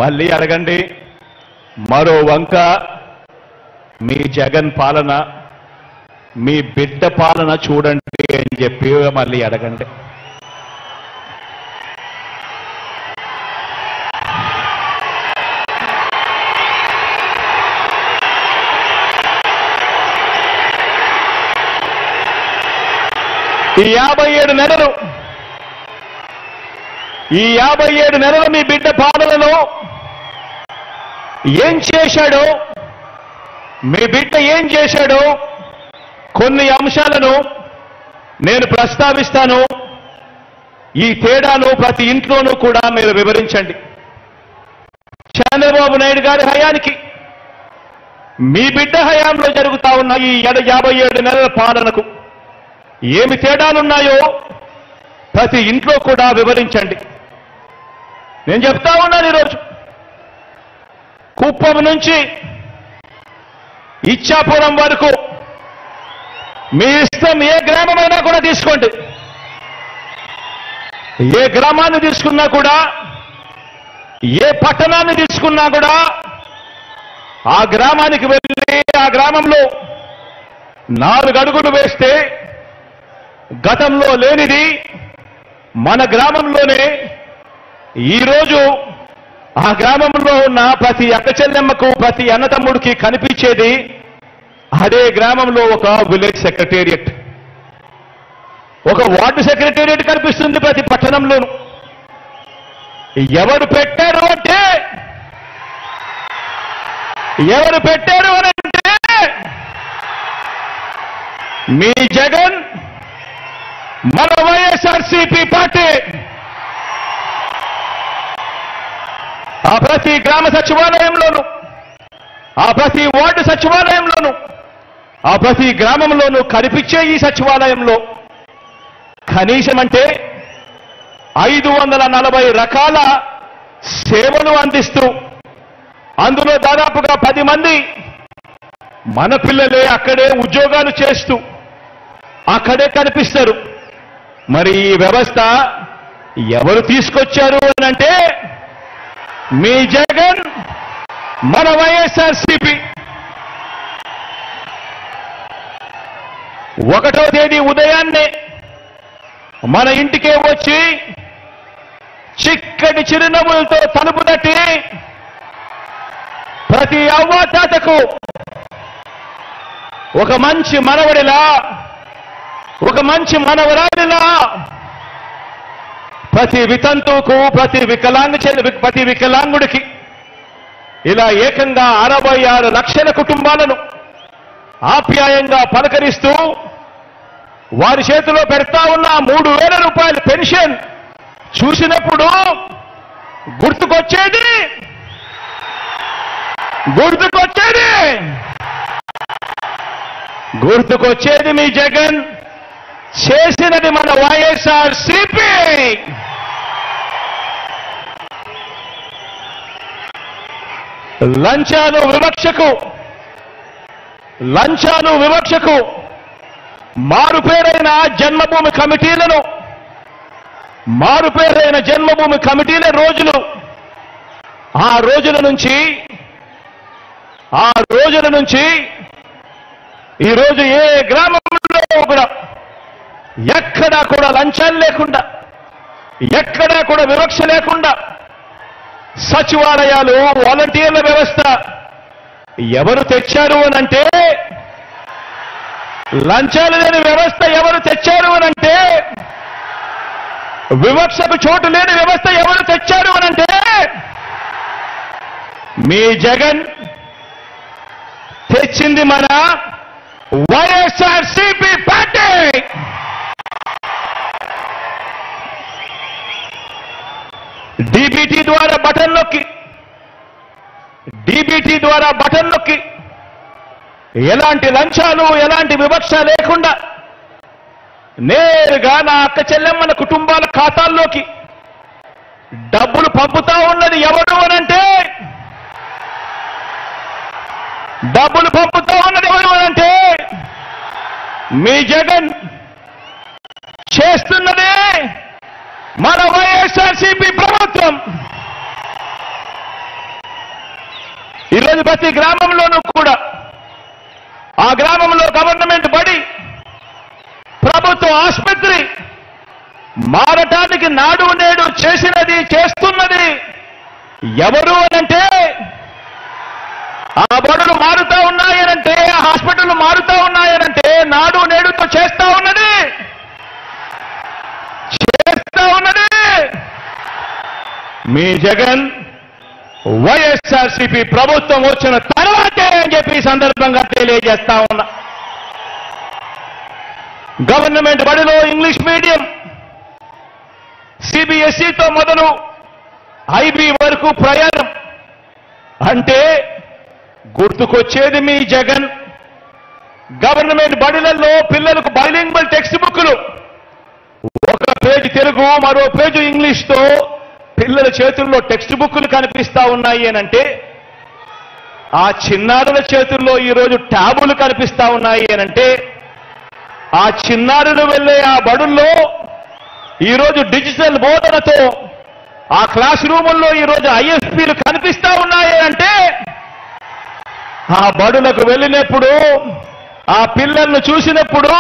మళ్ళీ అడగండి. మరో వంక మీ జగన్ పాలన, మీ బిడ్డ పాలన చూడండి అని చెప్పి మళ్ళీ అడగండి. ఈ 57 నెలలు మీ బిడ్డ పాలనలో ఏం చేశాడో, మీ బిడ్డ ఏం చేశాడో కొన్ని అంశాలను నేను ప్రస్తావిస్తాను. ఈ తేడాను ప్రతి ఇంట్లోనూ కూడా మీరు వివరించండి. చంద్రబాబు నాయుడు గారి హయానికి మీ బిడ్డ హయాంలో జరుగుతా ఉన్న ఈ 57 నెలల పాలనకు ఏమి తేడాలున్నాయో ప్రతి ఇంట్లో కూడా వివరించండి. నేను చెప్తా ఉన్నాను ఈరోజు కుప్పం నుంచి ఇచ్చాపురం వరకు మీ ఇష్టం ఏ గ్రామమైనా కూడా తీసుకోండి. ఏ గ్రామాన్ని తీసుకున్నా కూడా, ఏ పట్టణాన్ని తీసుకున్నా కూడా ఆ గ్రామానికి వెళ్ళి ఆ గ్రామంలో 4 అడుగులు వేస్తే గతంలో లేనిది మన గ్రామంలోనే ఈరోజు ఆ గ్రామంలో ఉన్న ప్రతి అక్క చెల్లెమ్మకు, ప్రతి అన్నతమ్ముడికి కనిపించేది అదే గ్రామంలో ఒక విలేజ్ సెక్రటేరియట్, ఒక వార్డు సెక్రటేరియట్ కనిపిస్తుంది ప్రతి పట్టణంలోనూ. ఎవరు పెట్టారు అంటే మీ జగన్, మన వైఎస్ఆర్సీపీ పార్టీ. ఆ ప్రతి గ్రామ సచివాలయంలోనూ, ఆ ప్రతి వార్డు సచివాలయంలోనూ, ఆ ప్రతి గ్రామంలోనూ కనిపించే ఈ సచివాలయంలో కనీసం అంటే 540 రకాల సేవలు అందిస్తూ, అందులో దాదాపుగా 10 మంది మన పిల్లలే అక్కడే ఉద్యోగాలు చేస్తూ అక్కడే కనిపిస్తారు. మరి ఈ వ్యవస్థ ఎవరు తీసుకొచ్చారు అని అంటే మీ జగన్, మన వైఎస్ఆర్సీపీ. 1వ తేదీ ఉదయాన్నే మన ఇంటికే వచ్చి చిక్కటి చిరునవ్వులతో తలుపు తట్టి ప్రతి అవ్వాతాతకు ఒక మంచి మనవడిలా, ఒక మంచి మనవరాలిలా, ప్రతి వితంతువుకు, ప్రతి వికలాంగుడికి ఇలా ఏకంగా 66 లక్షల కుటుంబాలను ఆప్యాయంగా పలకరిస్తూ వారి చేతిలో పెడతా ఉన్న 3000 రూపాయల పెన్షన్ చూసినప్పుడు గుర్తుకొచ్చేది గుర్తుకొచ్చేది గుర్తుకొచ్చేది మీ జగన్ చేసినది మన వైఎస్ఆర్సీపీ. లంచాలు వివక్షకు మారుపేరైన జన్మభూమి కమిటీల రోజులు ఆ రోజుల నుంచి ఈరోజు ఏ గ్రామంలో కూడా ఎక్కడా కూడా లంచాలు లేకుండా, ఎక్కడా కూడా వివక్ష లేకుండా సచివాలయాలు, వాలంటీర్ల వ్యవస్థ ఎవరు తెచ్చారు అనంటే, లంచాలు లేని వ్యవస్థ ఎవరు తెచ్చారు అనంటే, వివక్షకు చోటు లేని వ్యవస్థ ఎవరు తెచ్చారు అనంటే మీ జగన్ తెచ్చింది మన వైఎస్ఆర్సీపీ పార్టీ. డీబీటీ ద్వారా బటన్ నొక్కి ఎలాంటి లంచాలు, ఎలాంటి వివక్ష లేకుండా నేరుగా నా అక్క చెల్లెమ్మల కుటుంబాల ఖాతాల్లోకి డబ్బులు పంపుతా ఉన్నది ఎవరు అనంటే, మీ జగన్ చేస్తున్నదే మన వైఎస్ఆర్సీపీ ప్రభుత్వం. ఈరోజు ప్రతి గ్రామంలోనూ కూడా ఆ గ్రామంలో గవర్నమెంట్ బడి, ప్రభుత్వ ఆసుపత్రి మారటానికి నాడు నేడు చేస్తున్నది ఎవరు అనంటే, ఆ బడులు మారుతా ఉన్నాయనంటే, ఆ హాస్పిటల్ మారుతా ఉన్నాయనంటే నాడు నేడుతో చేస్తా ఉన్నది మీ జగన్. వైఎస్ఆర్సీపీ ప్రభుత్వం వచ్చిన తర్వాతే అని చెప్పి ఈ సందర్భంగా తెలియజేస్తా ఉన్నా. గవర్నమెంట్ బడిలో ఇంగ్లీష్ మీడియం, సిబిఎస్ఈతో మొదలు ఐబీ వరకు ప్రయాణం అంటే గుర్తుకొచ్చేది మీ జగన్. గవర్నమెంట్ బడిలలో పిల్లలకు బైలింగ్వల్ టెక్స్ట్ బుక్లు, ఒక పేజీ తెలుగు, మరో పేజీ ఇంగ్లీష్తో పిల్లల చేతుల్లో టెక్స్ట్ బుక్లు కనిపిస్తా ఉన్నాయి అనంటే, ఆ చిన్నారుల చేతుల్లో ఈరోజు ట్యాబులు కనిపిస్తా ఉన్నాయి అనంటే, ఆ చిన్నారులు వెళ్ళే ఆ బడుల్లో ఈరోజు డిజిటల్ బోధనతో ఆ క్లాస్ రూముల్లో ఈరోజు ఐఎఫ్పీలు కనిపిస్తా ఉన్నాయి అంటే, ఆ బడులకు వెళ్ళినప్పుడు, ఆ పిల్లలను చూసినప్పుడు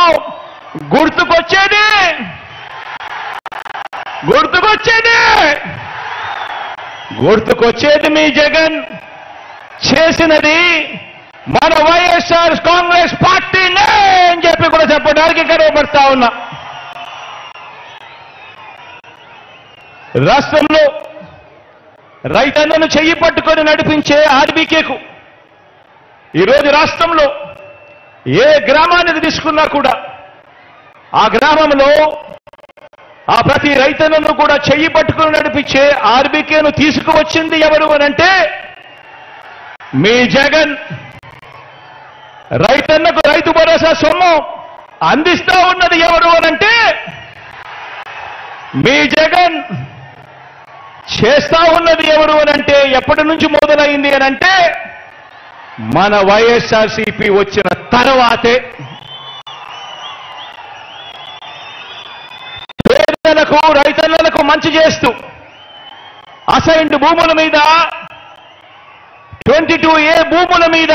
గుర్తుకొచ్చేది మీ జగన్ చేసినది మన వైఎస్ఆర్ కాంగ్రెస్ పార్టీనే అని చెప్పి కూడా చెప్పడానికి గర్వపడతా ఉన్నా. రాష్ట్రంలో రైతన్నను చెయ్యి పట్టుకొని నడిపించే ఆర్బీకేకు ఈరోజు రాష్ట్రంలో ఏ గ్రామానికి తీసుకున్నా కూడా ఆ గ్రామంలో ఆ ప్రతి రైతన్నను కూడా చెయ్యి పట్టుకుని నడిపించే ఆర్బీకేను తీసుకువచ్చింది ఎవరు అనంటే మీ జగన్. రైతన్నకు రైతు భరోసా సొమ్ము అందిస్తా ఉన్నది ఎవరు అనంటే మీ జగన్. చేస్తా ఉన్నది ఎవరు అనంటే, ఎప్పటి నుంచి మొదలైంది అనంటే మన వైఎస్ఆర్సీపీ వచ్చిన తర్వాతే. పేదలకు, రైతన్నలకు మంచి చేస్తూ అసైన్డ్ భూముల మీద, 22A భూముల మీద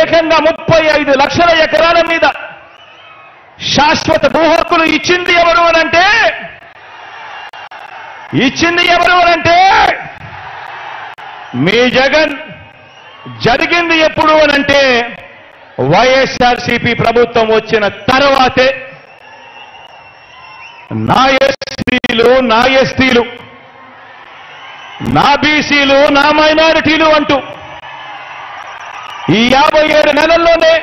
ఏకంగా 35 లక్షల ఎకరాల మీద శాశ్వత భూ హక్కులు ఇచ్చింది ఎవరు అనంటే మీ జగన్. జరిగింది ఎప్పుడు అనంటే వైఎస్ఆర్సీపీ ప్రభుత్వం వచ్చిన తర్వాతే. నా ఎస్సీలు, నా ఎస్టీలు, నా బీసీలు, నా మైనారిటీలు అంటూ ఈ 57 నెలల్లోనే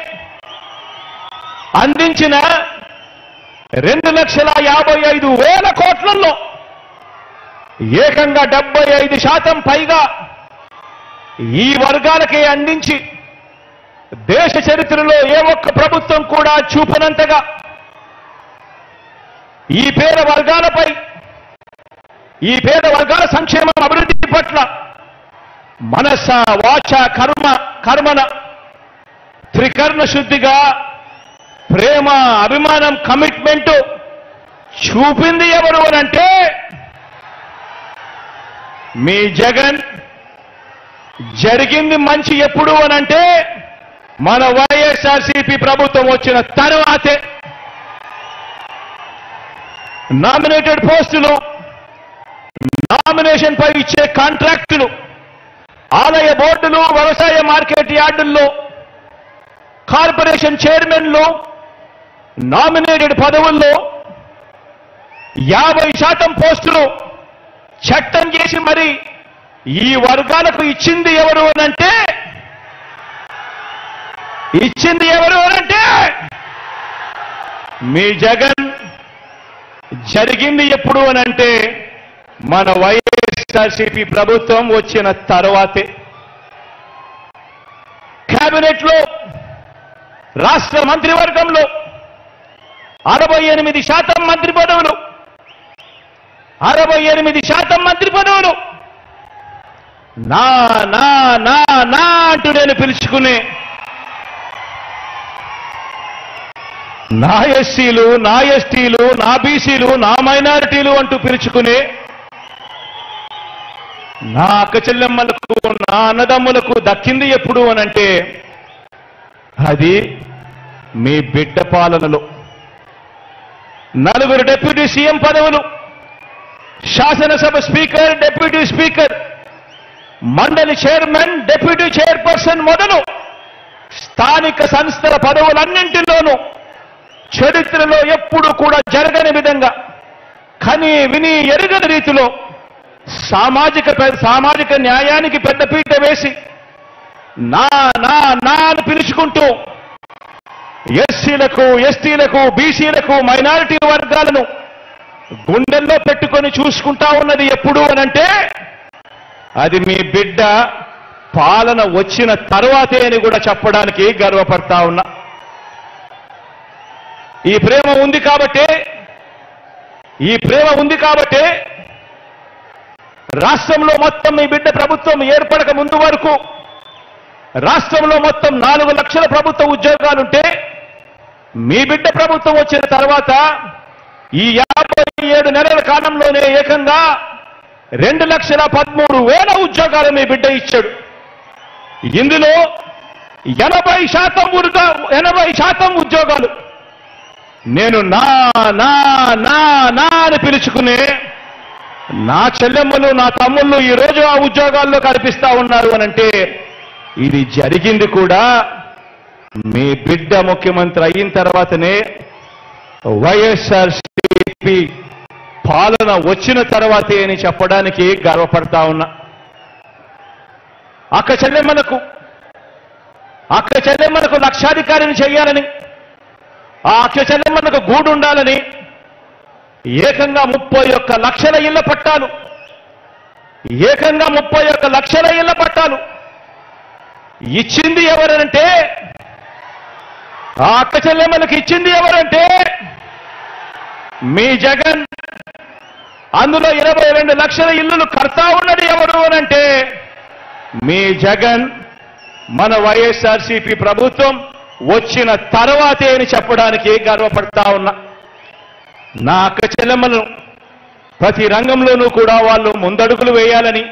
అందించిన 2,55,000 కోట్లలో ఏకంగా 75% పైగా ఈ వర్గాలకే అందించి దేశ చరిత్రలో ఏ ఒక్క ప్రభుత్వం కూడా చూపనంతగా ఈ పేద వర్గాలపై, ఈ పేద వర్గాల సంక్షేమం అభివృద్ధి పట్ల మనస వాచ కర్మన త్రికరణ శుద్ధిగా ప్రేమ, అభిమానం, కమిట్మెంట్ చూపింది ఎవరు అనంటే మీ జగన్. జరిగింది మంచి ఎప్పుడు అనంటే మన వైఎస్ఆర్సీపీ ప్రభుత్వం వచ్చిన తర్వాతే. నామినేటెడ్ పోస్టులు, నామినేషన్ పై ఇచ్చే కాంట్రాక్టులు, ఆలయ బోర్డులు, వ్యవసాయ మార్కెట్ యార్డుల్లో కార్పొరేషన్ చైర్మన్లు, నామినేటెడ్ పదవుల్లో 50% పోస్టులు చట్టం చేసి మరి ఈ వర్గాలకు ఇచ్చింది ఎవరు అనంటే మీ జగన్. జరిగింది ఎప్పుడు అనంటే మన వైఎస్ఆర్సీపీ ప్రభుత్వం వచ్చిన తర్వాతే. కేబినెట్లో, రాష్ట్ర మంత్రివర్గంలో 68% మంత్రి పదవులు, 68% మంత్రి పదవులు నా నా నా నా అంటూ నేను పిలుచుకునే నా ఎస్సీలు, నా ఎస్టీలు, నా బీసీలు, నా మైనారిటీలు అంటూ పిలుచుకునే నా అక్క చెల్లెమ్మలకు, నా అన్నదమ్ములకు దక్కింది ఎప్పుడు అనంటే అది మీ బిడ్డ పాలనలో. 4 డిప్యూటీ సీఎం పదవులు, శాసనసభ స్పీకర్, డిప్యూటీ స్పీకర్, మండలి చైర్మన్, డిప్యూటీ చైర్పర్సన్ మొదలు స్థానిక సంస్థల పదవులన్నింటిలోనూ చరిత్రలో ఎప్పుడు కూడా జరగని విధంగా కని విని ఎరుగని రీతిలో సామాజిక న్యాయానికి పెద్దపీట వేసి నా నా నా అని పిలుచుకుంటూ ఎస్సీలకు, ఎస్టీలకు, బీసీలకు, మైనారిటీ వర్గాలను గుండెల్లో పెట్టుకొని చూసుకుంటా ఉన్నది ఎప్పుడు అనంటే అది మీ బిడ్డ పాలన వచ్చిన తర్వాతే అని కూడా చెప్పడానికి గర్వపడతా ఉన్నా. ఈ ప్రేమ ఉంది కాబట్టే రాష్ట్రంలో మొత్తం మీ బిడ్డ ప్రభుత్వం ఏర్పడక ముందు వరకు రాష్ట్రంలో మొత్తం 4 లక్షల ప్రభుత్వ ఉద్యోగాలుంటే మీ బిడ్డ ప్రభుత్వం వచ్చిన తర్వాత ఈ 57 నెలల కాలంలోనే ఏకంగా 2,13,000 ఉద్యోగాలు మీ బిడ్డ ఇచ్చాడు. ఇందులో 80% ఉద్యోగాలు నేను నా నా నా నా అని పిలుచుకునే నా చెల్లెమ్మలు, నా తమ్ముళ్ళు ఈరోజు ఆ ఉద్యోగాల్లో కనిపిస్తా ఉన్నారు అనంటే ఇది జరిగింది కూడా మీ బిడ్డ ముఖ్యమంత్రి అయిన తర్వాతనే, వైఎస్ఆర్సీపీ పాలన వచ్చిన తర్వాతే అని చెప్పడానికి గర్వపడతా ఉన్నా. అక్క చెల్లెమ్మలకు లక్షాధికారిని చేయాలని, ఆ అక్క చెల్లెమ్మలకు గూడు ఉండాలని ఏకంగా 31 లక్షల ఇళ్ల పట్టాలు, ఏకంగా 31 లక్షల ఇళ్ల పట్టాలు ఇచ్చింది ఎవరంటే, ఆ అక్క చెల్లెమ్మలకు ఇచ్చింది ఎవరంటే మీ జగన్. అందులో 22 లక్షల ఇళ్లు కడతా ఉన్నది ఎవరు అనంటే మీ జగన్. మన వైఎస్ఆర్సీపీ ప్రభుత్వం వచ్చిన తర్వాతే అని చెప్పడానికి గర్వపడతా ఉన్నా. నా అక్క చెల్లెమ్మలను ప్రతి రంగంలోనూ కూడా వాళ్ళు ముందడుగులు వేయాలని,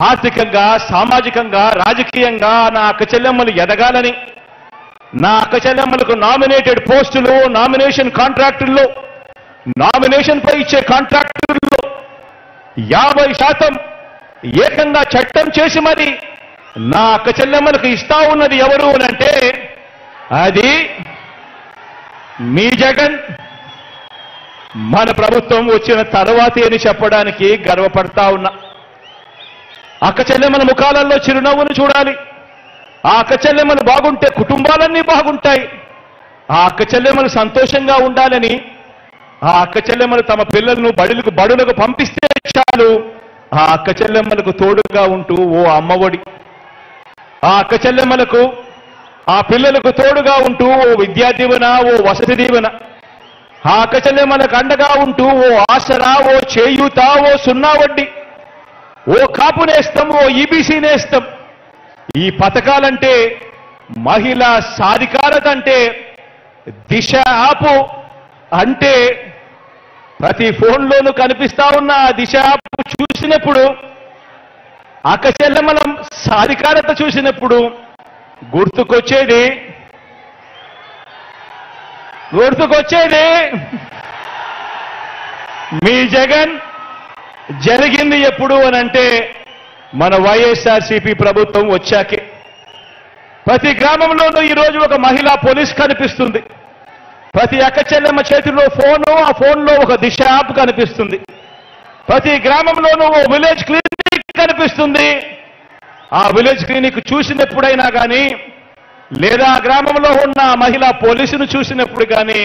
ఆర్థికంగా, సామాజికంగా, రాజకీయంగా నా అక్క చెల్లెమ్మలు ఎదగాలని, నా అక్క చెల్లెమ్మలకు నామినేటెడ్ పోస్టులు, నామినేషన్ కాంట్రాక్టుల్లో, నామినేషన్ పై ఇచ్చే కాంట్రాక్టుల్లో 50% ఏకంగా చట్టం చేసి మరి నా అక్క చెల్లెమ్మలకు ఇస్తా ఉన్నది ఎవరు అనంటే అది మీ జగన్. మన ప్రభుత్వం వచ్చిన తర్వాతే అని చెప్పడానికి గర్వపడతా ఉన్నా. అక్క చెల్లెమ్మల ముఖాలలో చిరునవ్వును చూడాలి. ఆ అక్క చెల్లెమ్మలు బాగుంటే కుటుంబాలన్నీ బాగుంటాయి. ఆ అక్క చెల్లెమ్మలు సంతోషంగా ఉండాలని ఆ అక్క చెల్లెమ్మలు తమ పిల్లలను బడులకు పంపిస్తే చాలు ఆ అక్క చెల్లెమ్మలకు తోడుగా ఉంటూ ఓ అమ్మఒడి, ఆ అక్క చెల్లెమ్మలకు ఆ పిల్లలకు తోడుగా ఉంటూ ఓ విద్యా దీవెన, ఓ వసతి దీవెన, ఆ అక్క చెల్లెమ్మలకు అండగా ఉంటూ ఓ ఆసరా, ఓ చేయూత, ఓ సున్నా వడ్డీ, ఓ కాపు నేస్తం, ఓ ఈబీసీ నేస్తం. ఈ పథకాలంటే మహిళా సాధికారత అంటే దిశ యాప్ అంటే ప్రతి ఫోన్లోనూ కనిపిస్తా ఉన్న ఆ దిశ యాప్ చూసినప్పుడు, అక్క చెల్లెమ్మల సాధికారత చూసినప్పుడు గుర్తుకొచ్చేది మీ జగన్. జరిగింది ఎప్పుడు అనంటే మన వైఎస్ఆర్సీపీ ప్రభుత్వం వచ్చాకే. ప్రతి గ్రామంలోనూ ఈరోజు ఒక మహిళా పోలీస్ కనిపిస్తుంది. ప్రతి అక్క చెల్లెమ్మ చేతిలో ఫోను, ఆ ఫోన్లో ఒక దిశ యాప్ కనిపిస్తుంది. ప్రతి గ్రామంలోనూ ఓ విలేజ్ క్లినిక్ కనిపిస్తుంది. ఆ విలేజ్ క్లినిక్ చూసినప్పుడైనా కానీ, లేదా ఆ గ్రామంలో ఉన్న మహిళా పోలీసును చూసినప్పుడు కానీ,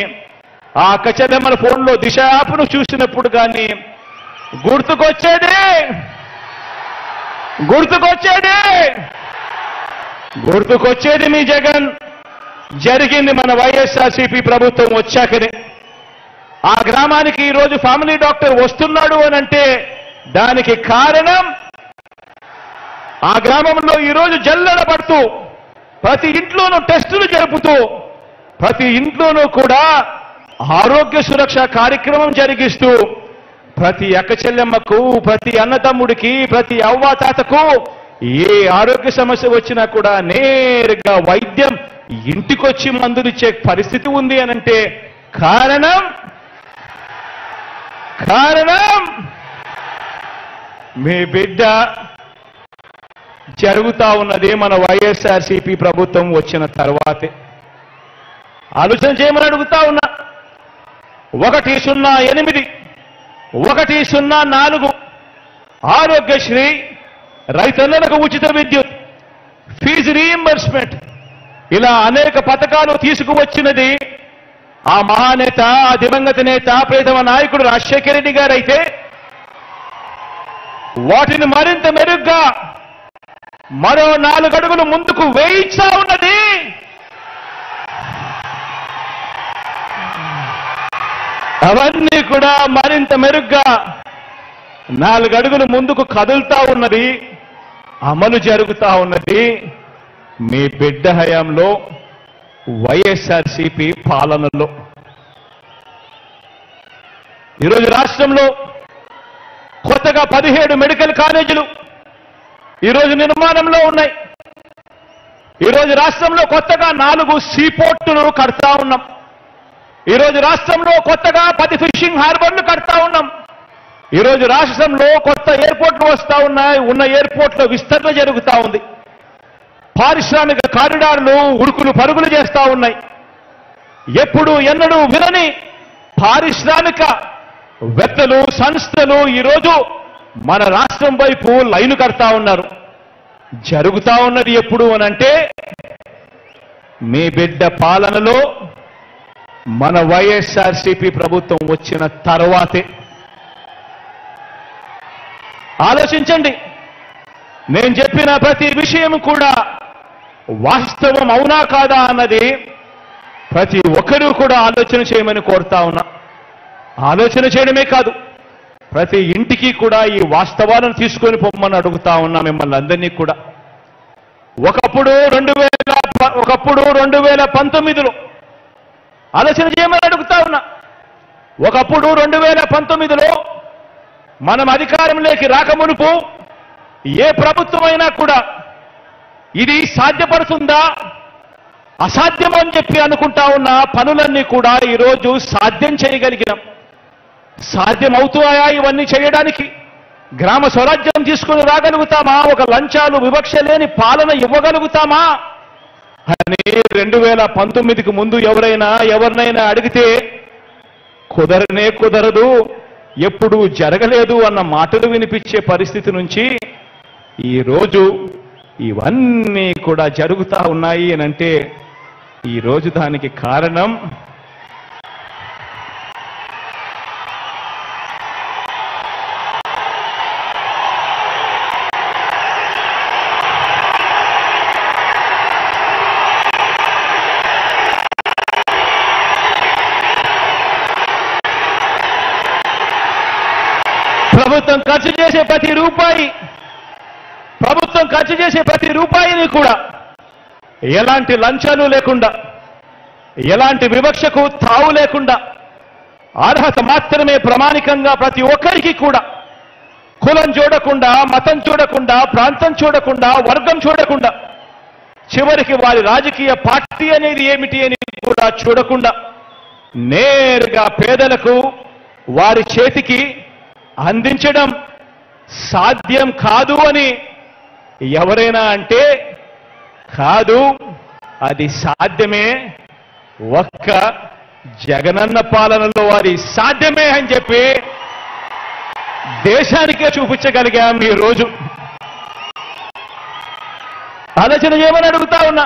ఆ అక్క చెల్లెమ్మల ఫోన్లో దిశ యాప్ను చూసినప్పుడు కానీ గుర్తుకొచ్చేది మీ జగన్. జరిగింది మన వైఎస్ఆర్సీపీ ప్రభుత్వం వచ్చాకనే. ఆ గ్రామానికి ఈరోజు ఫ్యామిలీ డాక్టర్ వస్తున్నాడు అనంటే దానికి కారణం ఆ గ్రామంలో ఈరోజు జల్లెడ పడుతూ ప్రతి ఇంట్లోనూ టెస్టులు జరుపుతూ ప్రతి ఇంట్లోనూ కూడా ఆరోగ్య సురక్ష కార్యక్రమం జరిగిస్తూ ప్రతి అక్క చెల్లెమ్మకు, ప్రతి అన్నతమ్ముడికి, ప్రతి అవ్వాతాతకు ఏ ఆరోగ్య సమస్య వచ్చినా కూడా నేరుగా వైద్యం ఇంటికొచ్చి మందులిచ్చే పరిస్థితి ఉంది అనంటే కారణం మీ బిడ్డ. జరుగుతా ఉన్నది మన వైఎస్ఆర్సీపీ ప్రభుత్వం వచ్చిన తర్వాతే. ఆలోచన చేయమని అడుగుతా ఉన్నా. 108, 104 ఆరోగ్యశ్రీ, రైతన్నలకు ఉచిత విద్యుత్, ఫీజు రీయింబర్స్మెంట్, ఇలా అనేక పథకాలు తీసుకువచ్చినది ఆ మహానేత, ఆ దివంగత నేత, ప్రియతమ నాయకుడు రాజశేఖర రెడ్డి గారైతే వాటిని మరింత మెరుగ్గా మరో 4 అడుగులు ముందుకు వేయిస్తా ఉన్నది అవన్నీ కూడా మరింత మెరుగ్గా 4 అడుగులు ముందుకు కదులుతా ఉన్నది, అమలు జరుగుతా ఉన్నది మీ బిడ్డ హయాంలో, వైఎస్ఆర్సీపీ పాలనలో. ఈరోజు రాష్ట్రంలో కొత్తగా 17 మెడికల్ కాలేజీలు ఈరోజు నిర్మాణంలో ఉన్నాయి. ఈరోజు రాష్ట్రంలో కొత్తగా 4 సీపోర్టులు కడతా ఉన్నాం. ఈరోజు రాష్ట్రంలో కొత్తగా 10 ఫిషింగ్ హార్బర్లు కడతా ఉన్నాం. ఈరోజు రాష్ట్రంలో కొత్త ఎయిర్పోర్ట్లు వస్తా ఉన్నాయి. ఉన్న ఎయిర్పోర్ట్ల విస్తరణ జరుగుతూ ఉంది. పారిశ్రామిక కారిడార్లు ఉరుకులు పరుగులు చేస్తా ఉన్నాయి. ఎప్పుడు ఎన్నడూ వినని పారిశ్రామిక వేత్తలు, సంస్థలు ఈరోజు మన రాష్ట్రం వైపు లైను కడతా ఉన్నారు. జరుగుతా ఉన్నది ఎప్పుడు అనంటే మీ బిడ్డ పాలనలో, మన వైఎస్ఆర్సీపీ ప్రభుత్వం వచ్చిన తర్వాతే. ఆలోచించండి. నేను చెప్పిన ప్రతి విషయం కూడా వాస్తవం అవునా కాదా అన్నది ప్రతి ఒక్కరూ కూడా ఆలోచన చేయమని కోరుతా ఉన్నా. ఆలోచన చేయడమే కాదు, ప్రతి ఇంటికి కూడా ఈ వాస్తవాలను తీసుకొని పొమ్మని అడుగుతా ఉన్నా మిమ్మల్ని అందరినీ కూడా. ఒకప్పుడు 2019లో ఆలోచన చేయమని అడుగుతా ఉన్నా. ఒకప్పుడు 2019లో మనం అధికారంలోకి రాకమునుపు ఏ ప్రభుత్వమైనా కూడా ఇది సాధ్యపడుతుందా, అసాధ్యం అని చెప్పి అనుకుంటా ఉన్న పనులన్నీ కూడా ఈరోజు సాధ్యం చేయగలిగినాం. సాధ్యమవుతాయా ఇవన్నీ చేయడానికి? గ్రామ స్వరాజ్యం తీసుకుని రాగలుగుతామా? ఒక లంచాలు వివక్ష లేని పాలన ఇవ్వగలుగుతామా అని 2019కు ముందు ఎవరినైనా అడిగితే కుదరదు, ఎప్పుడూ జరగలేదు అన్న మాటలు వినిపించే పరిస్థితి నుంచి ఈరోజు ఇవన్నీ కూడా జరుగుతా ఉన్నాయి అనంటే ఈరోజు దానికి కారణం ప్రభుత్వం ఖర్చు చేసే ప్రతి రూపాయిని కూడా ఎలాంటి లంచాలు లేకుండా, ఎలాంటి వివక్షకు తావు లేకుండా, అర్హత మాత్రమే ప్రామాణికంగా ప్రతి ఒక్కరికి కూడా, కులం చూడకుండా, మతం చూడకుండా, ప్రాంతం చూడకుండా, వర్గం చూడకుండా, చివరికి వారి రాజకీయ పార్టీ అనేది ఏమిటి అని కూడా చూడకుండా నేరుగా పేదలకు వారి చేతికి అందించడం సాధ్యం కాదు అని ఎవరైనా అంటే కాదు, అది సాధ్యమే, ఒక్క జగనన్న పాలనలో అది సాధ్యమే అని చెప్పి దేశానికే చూపించగలిగాం ఈ రోజు. ఆలోచన చేయమని అడుగుతా ఉన్నా.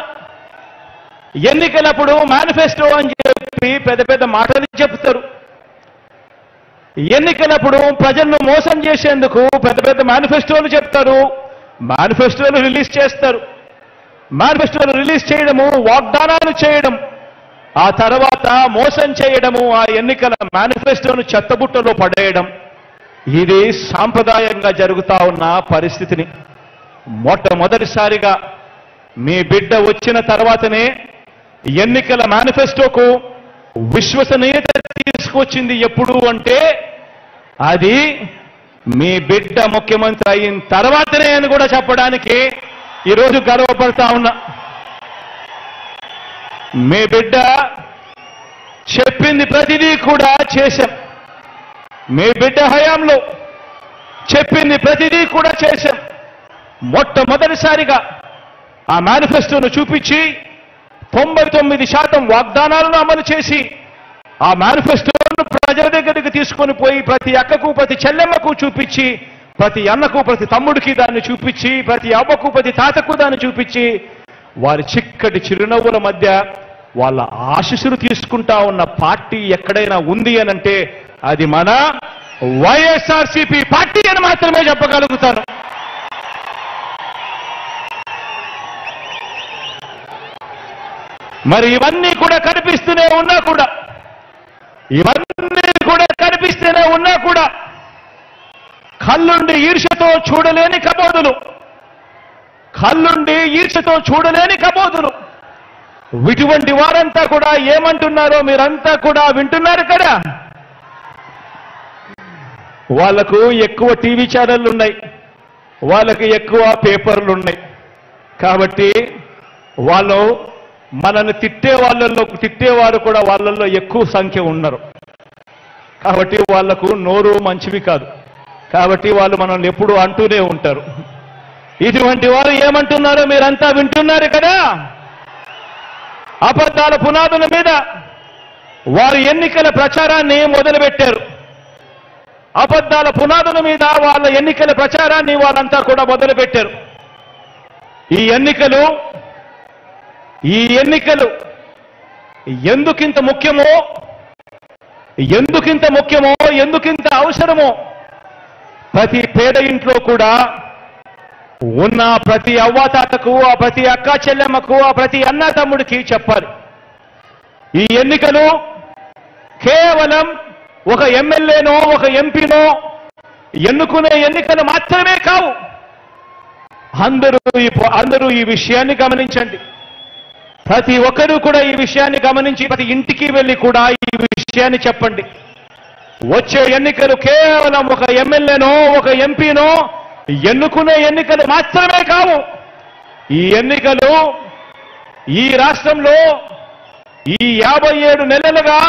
ఎన్నికలప్పుడు మేనిఫెస్టో అని చెప్పి పెద్ద పెద్ద మాటలు చెప్తారు. ఎన్నికలప్పుడు ప్రజలను మోసం చేసేందుకు పెద్ద పెద్ద మేనిఫెస్టోలు చెప్తారు, మేనిఫెస్టోలు రిలీజ్ చేస్తారు. మేనిఫెస్టోలు రిలీజ్ చేయడము, వాగ్దానాలు చేయడం, ఆ తర్వాత మోసం చేయడము, ఆ ఎన్నికల మేనిఫెస్టోను చెత్తబుట్టలో పడేయడం, ఇది సాంప్రదాయంగా జరుగుతా ఉన్న పరిస్థితిని మొట్టమొదటిసారిగా మీ బిడ్డ వచ్చిన తర్వాతనే ఎన్నికల మేనిఫెస్టోకు విశ్వసనీయత తీసుకొచ్చింది ఎప్పుడు అంటే అది మీ బిడ్డ ముఖ్యమంత్రి అయిన తర్వాతనే అని కూడా చెప్పడానికి ఈరోజు గర్వపడతా ఉన్నా. మీ బిడ్డ చెప్పింది ప్రతిదీ కూడా చేశాం. మీ బిడ్డ హయాంలో చెప్పింది ప్రతిదీ కూడా చేశాం. మొట్టమొదటిసారిగా ఆ మేనిఫెస్టోను చూపించి 99% వాగ్దానాలను అమలు చేసి ఆ మేనిఫెస్టోను ప్రజల దగ్గరికి తీసుకొని పోయి ప్రతి అక్కకు, ప్రతి చెల్లెమ్మకు చూపించి, ప్రతి అన్నకు, ప్రతి తమ్ముడికి దాన్ని చూపించి, ప్రతి అవ్వకు, ప్రతి తాతకు దాన్ని చూపించి, వారి చిక్కటి చిరునవ్వుల మధ్య వాళ్ళ ఆశీస్సులు తీసుకుంటా ఉన్న పార్టీ ఎక్కడైనా ఉంది అనంటే అది మన వైఎస్ఆర్సీపీ పార్టీ అని మాత్రమే చెప్పగలుగుతాను. మరి ఇవన్నీ కూడా కనిపిస్తూనే ఉన్నా కూడా కళ్ళుండి ఈర్ష్యతో చూడలేని కబోదులు ఇటువంటి వారంతా కూడా ఏమంటున్నారో మీరంతా కూడా వింటున్నారు కదా. వాళ్లకు ఎక్కువ టీవీ ఛానళ్లు ఉన్నాయి, వాళ్ళకి ఎక్కువ పేపర్లు ఉన్నాయి. కాబట్టి వాళ్ళు మనల్ని తిట్టేవారు కూడా వాళ్ళల్లో ఎక్కువ సంఖ్య ఉన్నారు. కాబట్టి వాళ్లకు నోరు మంచివి కాదు. కాబట్టి వాళ్ళు మనల్ని ఎప్పుడూ అంటూనే ఉంటారు. ఇటువంటి వారు ఏమంటున్నారో మీరంతా వింటున్నారు కదా. అబద్ధాల పునాదుల మీద వారు ఎన్నికల ప్రచారాన్ని మొదలుపెట్టారు. అబద్ధాల పునాదుల మీద వాళ్ళ ఎన్నికల ప్రచారాన్ని వాళ్ళంతా కూడా మొదలుపెట్టారు. ఈ ఎన్నికలు ఎందుకింత ముఖ్యమో, ఎందుకింత అవసరమో ప్రతి పేద ఇంట్లో కూడా ఉన్న ప్రతి అవ్వాతాతకు, ఆ ప్రతి అక్క చెల్లెమ్మకు, ఆ ప్రతి అన్న తమ్ముడికి చెప్పాలి. ఈ ఎన్నికలు కేవలం ఒక ఎమ్మెల్యేనో ఒక ఎంపీనో ఎన్నుకునే ఎన్నికలు మాత్రమే కావు. అందరూ ఈ విషయాన్ని గమనించండి. ప్రతి ఒక్కరూ కూడా ఈ విషయాన్ని గమనించి ప్రతి ఇంటికి వెళ్ళి కూడా ఈ విషయాన్ని చెప్పండి. వచ్చే ఎన్నికలు కేవలం ఒక ఎమ్మెల్యేనో ఒక ఎంపీనో ఎన్నుకునే ఎన్నికలు మాత్రమే కావు. ఈ ఎన్నికలు ఈ రాష్ట్రంలో ఈ 57 నెలలుగా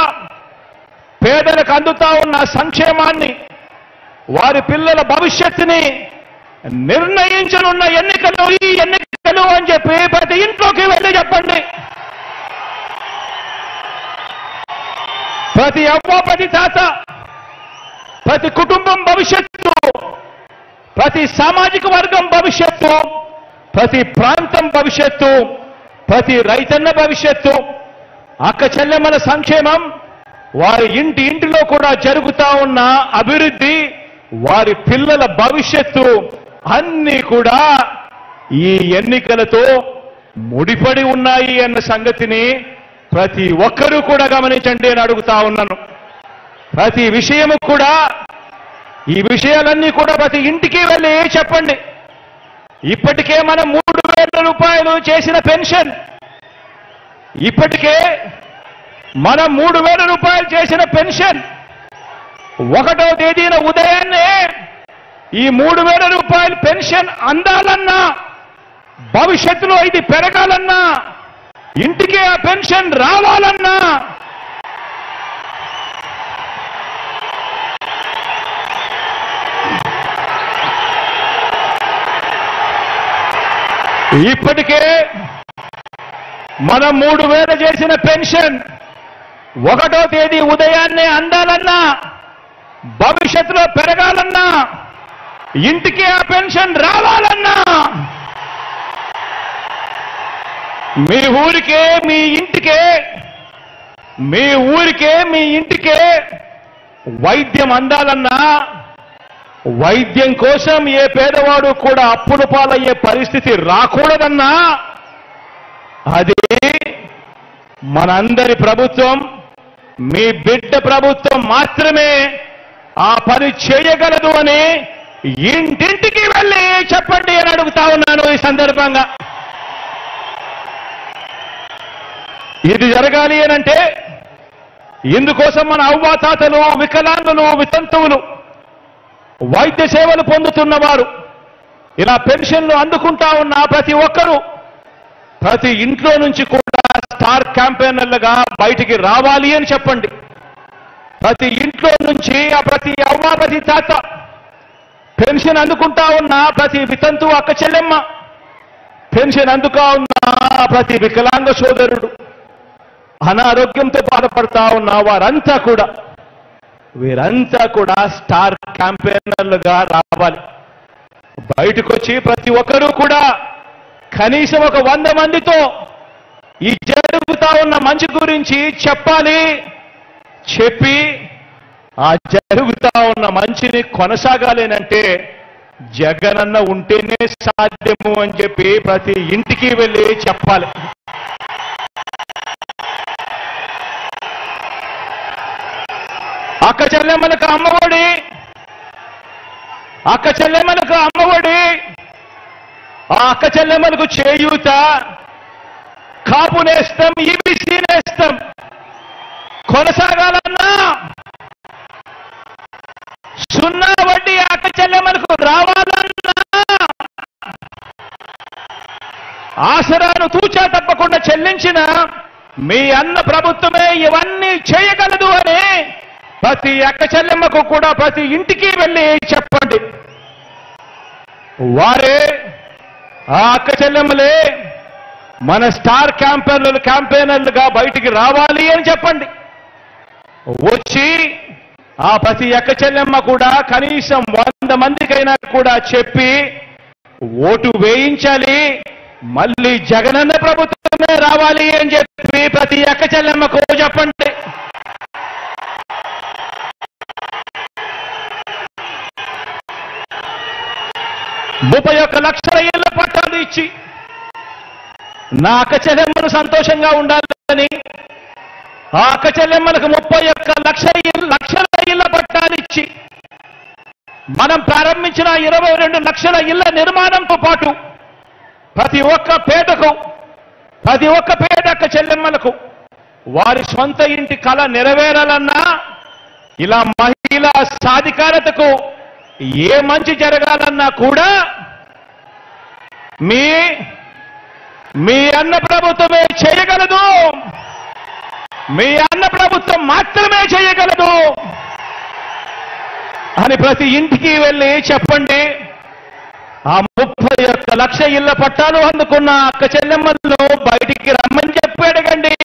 పేదలకు అందుతా ఉన్న సంక్షేమాన్ని, వారి పిల్లల భవిష్యత్తుని నిర్ణయించనున్న ఎన్నికలు ఈ ఎన్నికలు అని చెప్పి ప్రతి ఇంట్లోకి వెళ్ళి చెప్పండి. ప్రతి అవ్వ, ప్రతి తాత, ప్రతి కుటుంబం భవిష్యత్తు, ప్రతి సామాజిక వర్గం భవిష్యత్తు, ప్రతి ప్రాంతం భవిష్యత్తు, ప్రతి రైతన్న భవిష్యత్తు, అక్క చెల్లెమ్మల సంక్షేమం, వారి ఇంటిలో కూడా జరుగుతా ఉన్న అభివృద్ధి, వారి పిల్లల భవిష్యత్తు అన్నీ కూడా ఈ ఎన్నికలతో ముడిపడి ఉన్నాయి అన్న సంగతిని ప్రతి ఒక్కరూ కూడా గమనించండి అని అడుగుతా ఉన్నాను. ప్రతి విషయము కూడా ఈ విషయాలన్నీ కూడా ప్రతి ఇంటికి వెళ్ళి చెప్పండి. ఇప్పటికే మనం 3,000 రూపాయలు చేసిన పెన్షన్, ఇప్పటికే మనం 3,000 రూపాయలు చేసిన పెన్షన్ 1వ తేదీన ఉదయాన్నే ఈ 3,000 రూపాయల పెన్షన్ అందాలన్నా, భవిష్యత్తులో ఇది పెరగాలన్నా, ఇంటికి ఆ పెన్షన్ రావాలన్నా ఇప్పటికే మనం 3,000 చేసిన పెన్షన్ 1వ తేదీ ఉదయాన్నే అందాలన్నా, భవిష్యత్తులో పెరగాలన్నా, ఇంటికి ఆ పెన్షన్ రావాలన్నా మీ ఊరికే మీ ఇంటికే వైద్యం అందాలన్నా, వైద్యం కోసం ఏ పేదవాడు కూడా అప్పుల పాలయ్యే పరిస్థితి రాకూడదన్నా, అది మనందరి ప్రభుత్వం, మీ బిడ్డ ప్రభుత్వం మాత్రమే ఆ పని చేయగలదు అని ఇంటింటికి వెళ్ళి చెప్పండి అని అడుగుతా ఉన్నాను ఈ సందర్భంగా. ఇది జరగాలి అనంటే ఇందుకోసం మన అవ్వాతాతలు, వికలాంగులు, వితంతువులు, వైద్య సేవలు పొందుతున్నవారు, ఇలా పెన్షన్లు అందుకుంటా ఉన్న ప్రతి ఒక్కరూ ప్రతి ఇంట్లో నుంచి కూడా స్టార్ క్యాంపెయినర్లుగా బయటికి రావాలి అని చెప్పండి. ప్రతి ఇంట్లో నుంచి ప్రతి అవ్వ, ప్రతి తాత, పెన్షన్ అందుకుంటా ఉన్న ప్రతి వితంతు అక్క చెల్లెమ్మ, పెన్షన్ అందుకా ఉన్న ప్రతి వికలాంగ సోదరుడు, అనారోగ్యంతో బాధపడతా ఉన్న వీరంతా కూడా స్టార్ క్యాంపెయినర్లుగా రావాలి. బయటకు వచ్చి ప్రతి ఒక్కరూ కూడా కనీసం ఒక 100 మందితో ఈ జరుగుతా ఉన్న మంచి గురించి చెప్పాలి. చెప్పి ఆ జరుగుతా ఉన్న మంచిని కొనసాగాలేనంటే జగనన్న ఉంటేనే సాధ్యము అని చెప్పి ప్రతి ఇంటికి వెళ్ళి చెప్పాలి. అక్క చెల్లెమ్మలకు అమ్మఒడి, ఆ అక్క చెల్లెమ్మలకు చేయూత, కాపు నేస్తం, ఈబీసీ నేస్తం కొనసాగాలన్నా, 0 వడ్డీ అక్క చెల్లెమ్మలకు రావాలన్నా, ఆసరాను తూచా తప్పకుండా చెల్లించిన మీ అన్న ప్రభుత్వమే ఇవన్నీ చేయగలదు అని ప్రతి అక్క చెల్లెమ్మకు కూడా ప్రతి ఇంటికి వెళ్ళి చెప్పండి. వారే, ఆ అక్క చెల్లెమ్మలే మన స్టార్ క్యాంపెయినర్లుగా బయటికి రావాలి అని చెప్పండి. వచ్చి ఆ ప్రతి అక్క చెల్లెమ్మ కూడా కనీసం 100 మందికైనా కూడా చెప్పి ఓటు వేయించాలి, మళ్ళీ జగనన్న ప్రభుత్వమే రావాలి అని చెప్పి ప్రతి అక్క చెల్లెమ్మకు చెప్పండి. ముప్పై 31 లక్షల ఇళ్ల పట్టాలు ఇచ్చి నా అక్క చెల్లెమ్మలు సంతోషంగా ఉండాలని, ఆ అక్క చెల్లెమ్మలకు 31 లక్షల ఇళ్ల పట్టాలు ఇచ్చి మనం ప్రారంభించిన 22 లక్షల ఇళ్ల నిర్మాణంతో పాటు ప్రతి ఒక్క పేద అక్క చెల్లెమ్మలకు వారి సొంత ఇంటి కళ నెరవేరాలన్నా, ఇలా మహిళా సాధికారతకు ఏ మంచి జరగాలన్నా కూడా మీ అన్న ప్రభుత్వమే చేయగలదు, మీ అన్న ప్రభుత్వం మాత్రమే చేయగలదు అని ప్రతి ఇంటికి వెళ్ళి చెప్పండి. ఆ 31 లక్ష ఇళ్ల పట్టాలు అందుకున్న అక్క చెల్లెమ్మలను బయటికి రమ్మని చెప్పి అడగండి.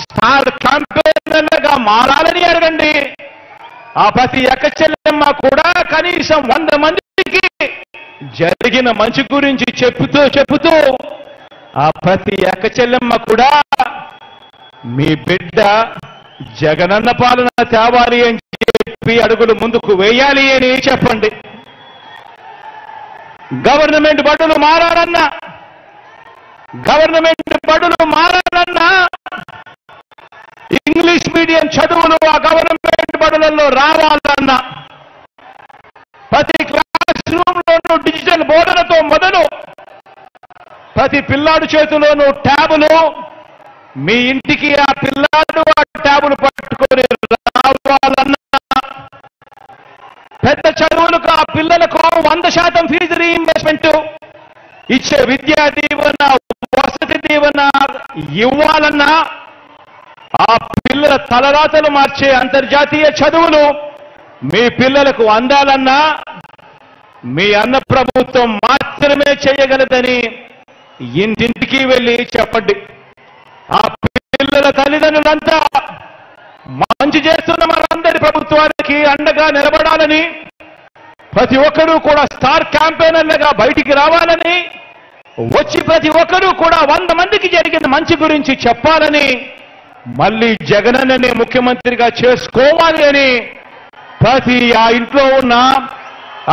స్టార్ క్యాంపెయినర్లుగా మారాలని అడగండి. ఆ ప్రతి అక్క చెల్లెమ్మ కూడా కనీసం 100 మందికి జరిగిన మంచి గురించి చెప్పుతూ ఆ ప్రతి అక్క చెల్లెమ్మ కూడా మీ బిడ్డ జగనన్న పాలన తేవాలి అని చెప్పి అడుగులు ముందుకు వేయాలి అని చెప్పండి. గవర్నమెంట్ బడులు మారాలన్నా, ఇంగ్లీష్ మీడియం చదువులు ఆ గవర్నమెంట్ బడులలో రావాలన్నా, ప్రతి క్లాస్ రూమ్ లోనూ డిజిటల్ బోర్డులతో మొదలు ప్రతి పిల్లాడు చేతిలోనూ ట్యాబులు, మీ ఇంటికి ఆ పిల్లాడు ఆ ట్యాబులు పట్టుకొని రావాలన్నా, పెద్ద చదువులకు ఆ పిల్లలకు 100% ఫీజు రీఇంబర్స్మెంట్ ఇచ్చే విద్యా దీవెన, వసతి దీవెన ఇవ్వాలన్నా, ఆ పిల్లల తలరాతలు మార్చే అంతర్జాతీయ చదువులు మీ పిల్లలకు అందాలన్నా మీ అన్న ప్రభుత్వం మాత్రమే చేయగలదని ఇంటింటికి వెళ్ళి చెప్పండి. ఆ పిల్లల తల్లిదండ్రులంతా మంచి చేస్తున్న మనందరి ప్రభుత్వానికి అండగా నిలబడాలని, ప్రతి ఒక్కరూ కూడా స్టార్ క్యాంపెయినర్లుగా బయటికి రావాలని, వచ్చి ప్రతి ఒక్కరూ కూడా 100 మందికి జరిగిన మంచి గురించి చెప్పాలని, మళ్ళీ జగనన్ననే ముఖ్యమంత్రిగా చేసుకోవాలి అని ప్రతి ఆ ఇంట్లో ఉన్న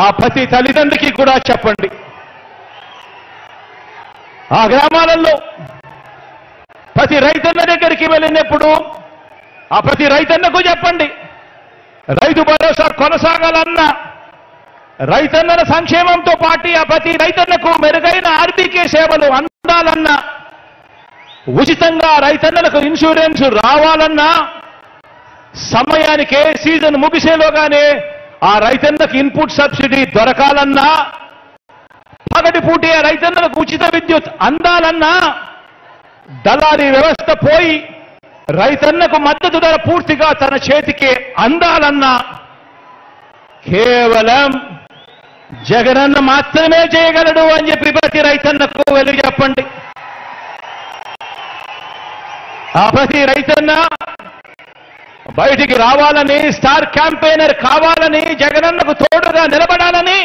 ఆ ప్రతి తల్లిదండ్రికి కూడా చెప్పండి. ఆ గ్రామాలలో ప్రతి రైతన్న దగ్గరికి వెళ్ళినప్పుడు ఆ ప్రతి రైతన్నకు చెప్పండి, రైతు భరోసా కొనసాగాలన్నా, రైతన్నల సంక్షేమంతో పాటు ఆ ప్రతి రైతన్నకు మెరుగైన ఆర్బీకే సేవలు అందాలన్నా, ఉచితంగా రైతన్నలకు ఇన్సూరెన్స్ రావాలన్నా, సమయానికే సీజన్ ముగిసేలోగానే ఆ రైతన్నకు ఇన్పుట్ సబ్సిడీ దొరకాలన్నా, పగటిపూటే రైతన్నలకు ఉచిత విద్యుత్ అందాలన్నా, దళారీ వ్యవస్థ పోయి రైతన్నకు మద్దతు ధర పూర్తిగా తన చేతికి అందాలన్నా కేవలం జగనన్న మాత్రమే చేయగలడు అని చెప్పి ప్రతి రైతన్నకు వెళ్ళి చెప్పండి. ఆ ప్రతి రైతన్న బయటికి రావాలని, స్టార్ క్యాంపెయినర్ కావాలని, జగనన్నకు తోడుగా నిలబడాలని,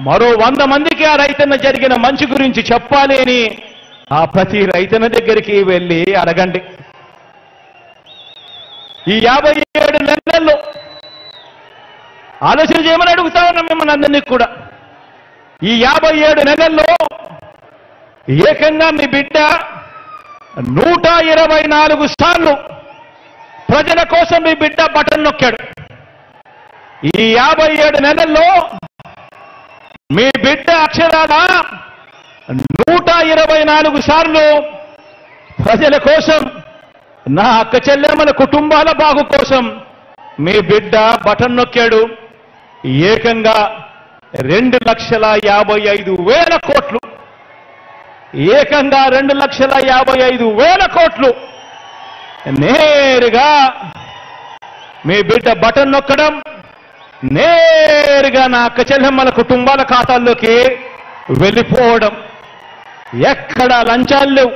మరో 100 మందికి ఆ రైతన్న జరిగిన మంచి గురించి చెప్పాలి అని ఆ ప్రతి రైతన్న దగ్గరికి వెళ్ళి అడగండి. ఈ 57 నెలల్లో ఆలోచన చేయమని అడుగుతా ఉన్నాం మిమ్మల్ని అందరినీ కూడా. ఈ 57 నెలల్లో ఏకంగా మీ బిడ్డ 124 సార్లు ప్రజల కోసం మీ బిడ్డ బటన్ నొక్కాడు. ఈ 57 నెలల్లో మీ బిడ్డ అక్షరాల 124 సార్లు ప్రజల కోసం, నా అక్క చెల్లెమ్మల కుటుంబాల బాగు కోసం మీ బిడ్డ బటన్ నొక్కాడు. ఏకంగా 2,55,000 కోట్లు, ఏకంగా 2,55,000 కోట్లు నేరుగా మీ బిడ్డ బటన్ నొక్కడం, నేరుగా నా అక్క చెల్లెమ్మల కుటుంబాల ఖాతాల్లోకి వెళ్ళిపోవడం. ఎక్కడా లంచాలు లేవు,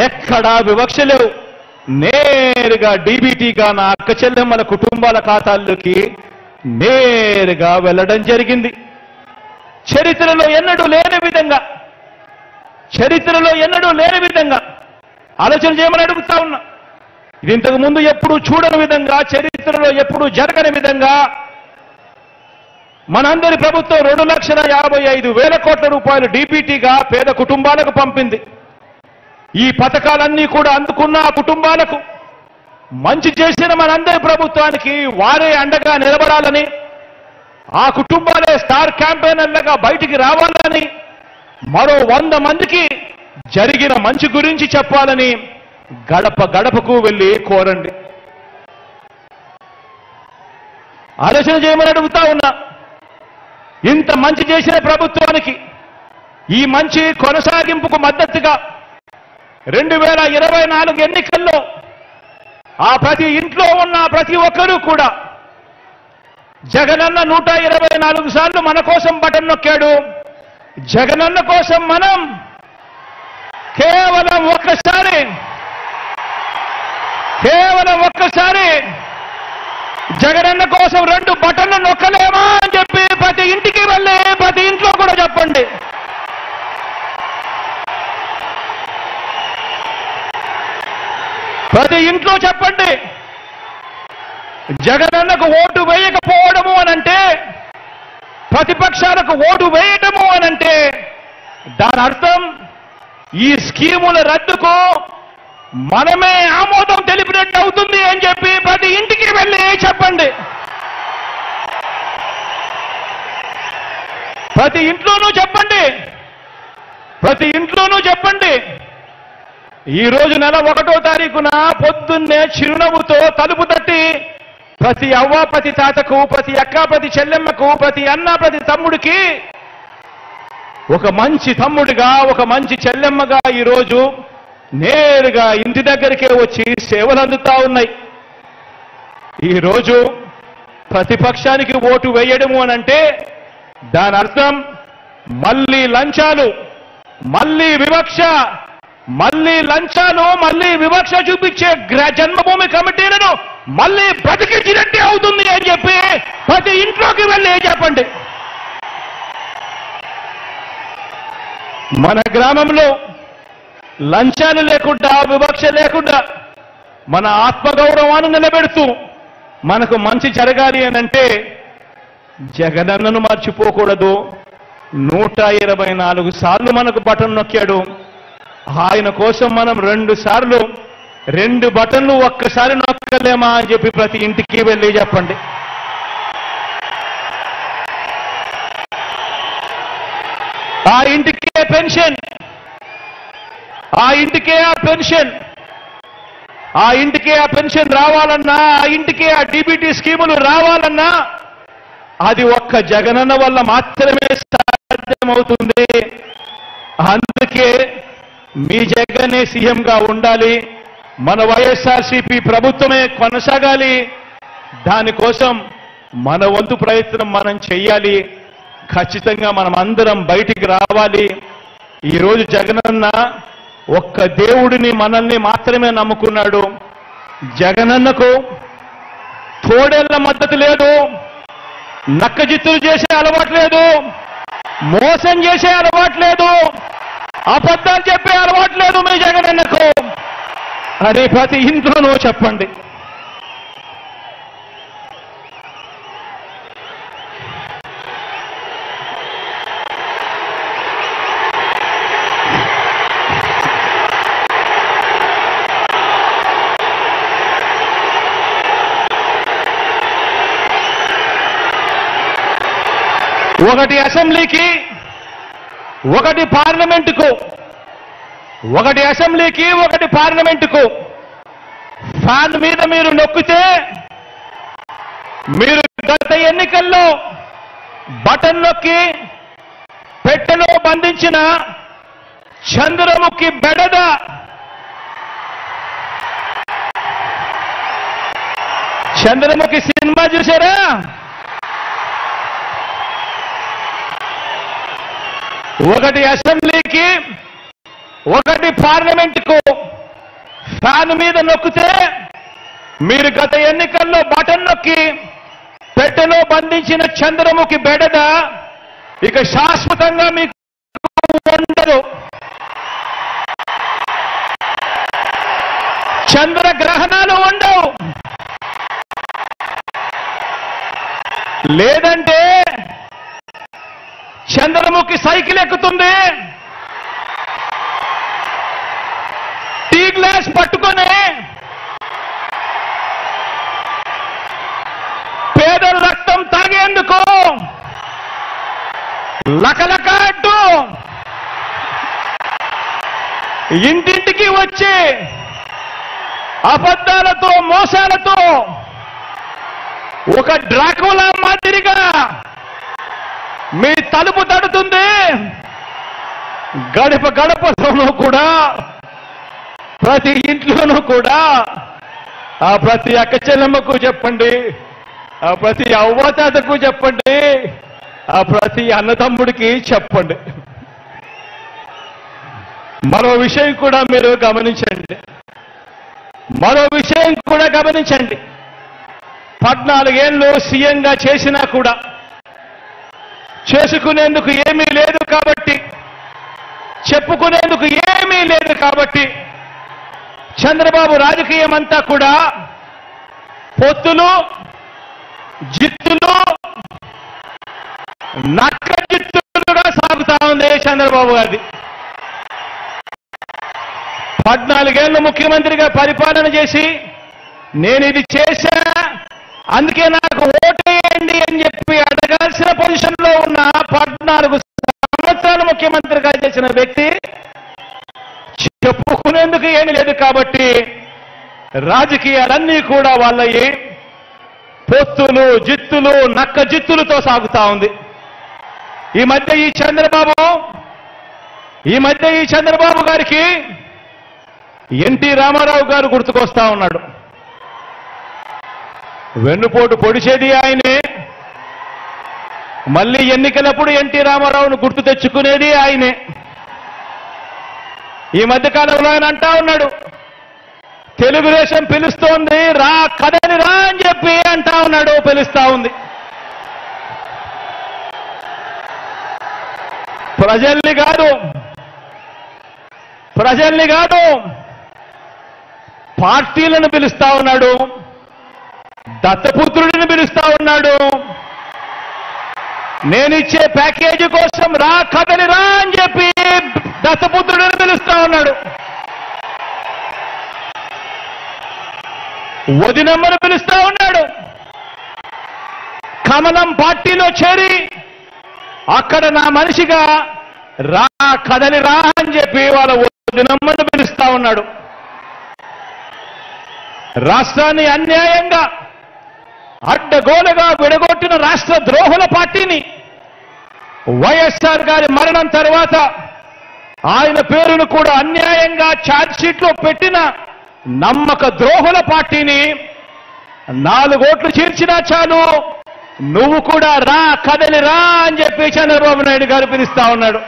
ఎక్కడా వివక్ష లేవు, నేరుగా డీబీటీగా నా అక్క చెల్లెమ్మల కుటుంబాల ఖాతాల్లోకి నేరుగా వెళ్ళడం జరిగింది. చరిత్రలో ఎన్నడూ లేని విధంగా, చరిత్రలో ఎన్నడూ లేని విధంగా ఆలోచన చేయమని అడుగుతా ఉన్నా. ఇది ఇంతకు ముందు ఎప్పుడూ చూడని విధంగా, చరిత్రలో ఎప్పుడూ జరగని విధంగా మనందరి ప్రభుత్వం 2,55,000 కోట్ల రూపాయలు డీబీటీగా పేద కుటుంబాలకు పంపింది. ఈ పథకాలన్నీ కూడా అందుకున్న ఆ కుటుంబాలకు మంచి చేసిన మనందరి ప్రభుత్వానికి వారే అండగా నిలబడాలని, ఆ కుటుంబాలే స్టార్ క్యాంపెయినర్లుగా బయటికి రావాలని, మరో 100 మందికి జరిగిన మంచి గురించి చెప్పాలని గడప గడపకు వెళ్ళి కోరండి. ఆలోచన చేయమని అడుగుతా ఉన్నా. ఇంత మంచి చేసిన ప్రభుత్వానికి ఈ మంచి కొనసాగింపుకు మద్దతుగా 2024 ఎన్నికల్లో ఆ ప్రతి ఇంట్లో ఉన్న ప్రతి ఒక్కరూ కూడా జగనన్న 124 సార్లు మన కోసం బటన్ నొక్కాడు. జగనన్న కోసం మనం కేవలం ఒక్కసారి జగనన్న కోసం 2 బటన్లు నొక్కలేమా అని చెప్పి ప్రతి ఇంటికి వెళ్ళి ప్రతి ఇంట్లో కూడా చెప్పండి. ప్రతి ఇంట్లో చెప్పండి. జగనన్నకు ఓటు వేయకపోవడము అనంటే, ప్రతిపక్షాలకు ఓటు వేయటము అనంటే దాని అర్థం ఈ స్కీముల రద్దుకు మనమే ఆమోదం తెలిపినట్టు అవుతుంది అని చెప్పి ప్రతి ఇంటికి వెళ్ళి చెప్పండి. ప్రతి ఇంట్లోనూ చెప్పండి, ప్రతి ఇంట్లోనూ చెప్పండి. ఈ రోజు నెల 1వ తారీఖున పొద్దున్నే చిరునవ్వుతో తలుపు తట్టి ప్రతి అవ్వ, ప్రతి తాతకు, ప్రతి అక్క, ప్రతి చెల్లెమ్మకు, ప్రతి అన్న, ప్రతి తమ్ముడికి ఒక మంచి తమ్ముడిగా, ఒక మంచి చెల్లెమ్మగా ఈరోజు నేరుగా ఇంటి దగ్గరికే వచ్చి సేవలు అందుతా ఉన్నాయి. ఈరోజు ప్రతిపక్షానికి ఓటు వేయడము అనంటే దాని అర్థం మళ్ళీ లంచాలు, మళ్ళీ వివక్ష, మళ్ళీ లంచాలు, మళ్ళీ వివక్ష చూపించే జన్మభూమి కమిటీలను మళ్ళీ బ్రతికించినట్టే అవుతుంది అని చెప్పి ప్రతి ఇంట్లోకి వెళ్ళి చెప్పండి. మన గ్రామంలో లంచాలు లేకుండా, వివక్ష లేకుండా మన ఆత్మగౌరవాన్ని నిలబెడుతూ మనకు మంచి జరగాలి అనంటే జగనన్నను మర్చిపోకూడదు. 124 సార్లు మనకు బటన్ నొక్కాడు. ఆయన కోసం మనం 2 సార్లు 2 బటన్లు ఒక్కసారి నొక్కలేమా అని చెప్పి ప్రతి ఇంటికి వెళ్ళి చెప్పండి. ఆ ఇంటికే పెన్షన్, ఆ ఇంటికే ఆ పెన్షన్, ఆ ఇంటికే ఆ పెన్షన్ రావాలన్నా, ఆ ఇంటికే ఆ డీబీటీ స్కీములు రావాలన్నా అది ఒక్క జగనన్న వల్ల మాత్రమే సాధ్యమవుతుంది. అందుకే మీ జగనే సీఎంగా ఉండాలి, మన వైఎస్ఆర్సీపీ ప్రభుత్వమే కొనసాగాలి. దానికోసం మన వంతు ప్రయత్నం మనం చెయ్యాలి. ఖచ్చితంగా మనం అందరం బయటికి రావాలి. ఈరోజు జగనన్న ఒక్క దేవుడిని, మనల్ని మాత్రమే నమ్ముకున్నాడు. జగనన్నకు తోడేళ్ల మద్దతు లేదు, నక్కజిత్తులు చేసే అలవాటు లేదు, మోసం చేసే అలవాటు లేదు, అబద్ధాలు చెప్పే అలవాటు లేదు మీ జగనన్నకు అని ప్రతి ఇంట్లోనూ చెప్పండి. ఒకటి అసెంబ్లీకి, ఒకటి పార్లమెంటుకు, ఒకటి అసెంబ్లీకి, ఒకటి పార్లమెంటుకు ఫ్యాన్ మీద మీరు నొక్కితే మీరు గత ఎన్నికల్లో బటన్ నొక్కి పెట్టెలో బంధించిన చంద్రముఖి బెడద చంద్రముఖి సినిమా చూసారా? ఒకటి అసెంబ్లీకి, ఒకటి పార్లమెంటుకు ఫ్యాన్ మీద నొక్కితే మీరు గత ఎన్నికల్లో బటన్ నొక్కి పెట్టెలో బంధించిన చంద్రముఖి బెడద ఇక శాశ్వతంగా మీకు ఉండదు. చంద్రగ్రహణాలు ఉండవు. లేదంటే చంద్రముఖి సైకిల్ ఎక్కుతుంది, టీ గ్లాస్ పట్టుకొని పేదల రక్తం తాగేందుకు లకలక అంటూ ఇంటింటికి వచ్చి అబద్ధాలతో, మోసాలతో ఒక డ్రాకులా మాదిరిగా మీ తలుపు తడుతుంది. గడప గడపలోనూ కూడా, ప్రతి ఇంట్లోనూ కూడా ఆ ప్రతి అక్క చెల్లెమ్మకు చెప్పండి, ఆ ప్రతి అవ్వతాతకు చెప్పండి, ఆ ప్రతి అన్నతమ్ముడికి చెప్పండి. మరో విషయం కూడా మీరు గమనించండి, మరో విషయం కూడా గమనించండి. 14 ఏళ్ళు సీఎంగా చేసినా కూడా చేసుకునేందుకు ఏమీ లేదు కాబట్టి, చెప్పుకునేందుకు ఏమీ లేదు కాబట్టి చంద్రబాబు రాజకీయం అంతా కూడా పొత్తులు, జిత్తులు, నక్క జిత్తులుగా సాగుతా ఉంది చంద్రబాబు గారిది. 14 ఏళ్ళు ముఖ్యమంత్రిగా పరిపాలన చేసి నేను ఇది చేశా, అందుకే నాకు ఓటేయండి అని చెప్పి అడగాల్సిన పొజిషన్లో ఉన్న 14 సంవత్సరాలు ముఖ్యమంత్రిగా చేసిన వ్యక్తి చెప్పుకునేందుకు ఏమీ లేదు కాబట్టి రాజకీయాలన్నీ కూడా వాళ్ళయి పొత్తులు జిత్తులు నక్క జిత్తులతో సాగుతా ఉంది. ఈ మధ్య ఈ చంద్రబాబు గారికి ఎన్టీ రామారావు గారు గుర్తుకొస్తా ఉన్నాడు. వెన్నుపోటు పొడిచేది ఆయనే, మళ్ళీ ఎన్నికలప్పుడు ఎన్టీ రామారావును గుర్తు తెచ్చుకునేది ఆయనే. ఈ మధ్యకాలంలో ఆయన అంటా ఉన్నాడు, తెలుగుదేశం పిలుస్తోంది రా కదని రా అని చెప్పి అంటా ఉన్నాడు, పిలుస్తా ఉంది. ప్రజల్ని కాదు పార్టీలను పిలుస్తా ఉన్నాడు, దత్తపుత్రుడిని పిలుస్తా ఉన్నాడు. నేనిచ్చే ప్యాకేజీ కోసం రా కదని రా అని చెప్పి దత్తపుత్రుడిని పిలుస్తా ఉన్నాడు. వదినమ్మను పిలుస్తా ఉన్నాడు. కమలం పార్టీలో చేరి అక్కడ నా మనిషిగా రా కదలి రా అని చెప్పి వాళ్ళ వదినమ్మను పిలుస్తా ఉన్నాడు. రాష్ట్రాన్ని అన్యాయంగా అడ్డగోలుగా విడగొట్టిన రాష్ట్ర ద్రోహుల పార్టీని వైఎస్ఆర్ గారి మరణం తర్వాత ఆయన పేరును కూడా అన్యాయంగా ఛార్జ్షీట్లో పెట్టిన నమ్మక ద్రోహుల పార్టీని 4 ఓట్లు చీర్చినా చాలు నువ్వు కూడా రా కదలి రా అని చెప్పి చంద్రబాబు నాయుడు గారు పిలుస్తా ఉన్నాడు.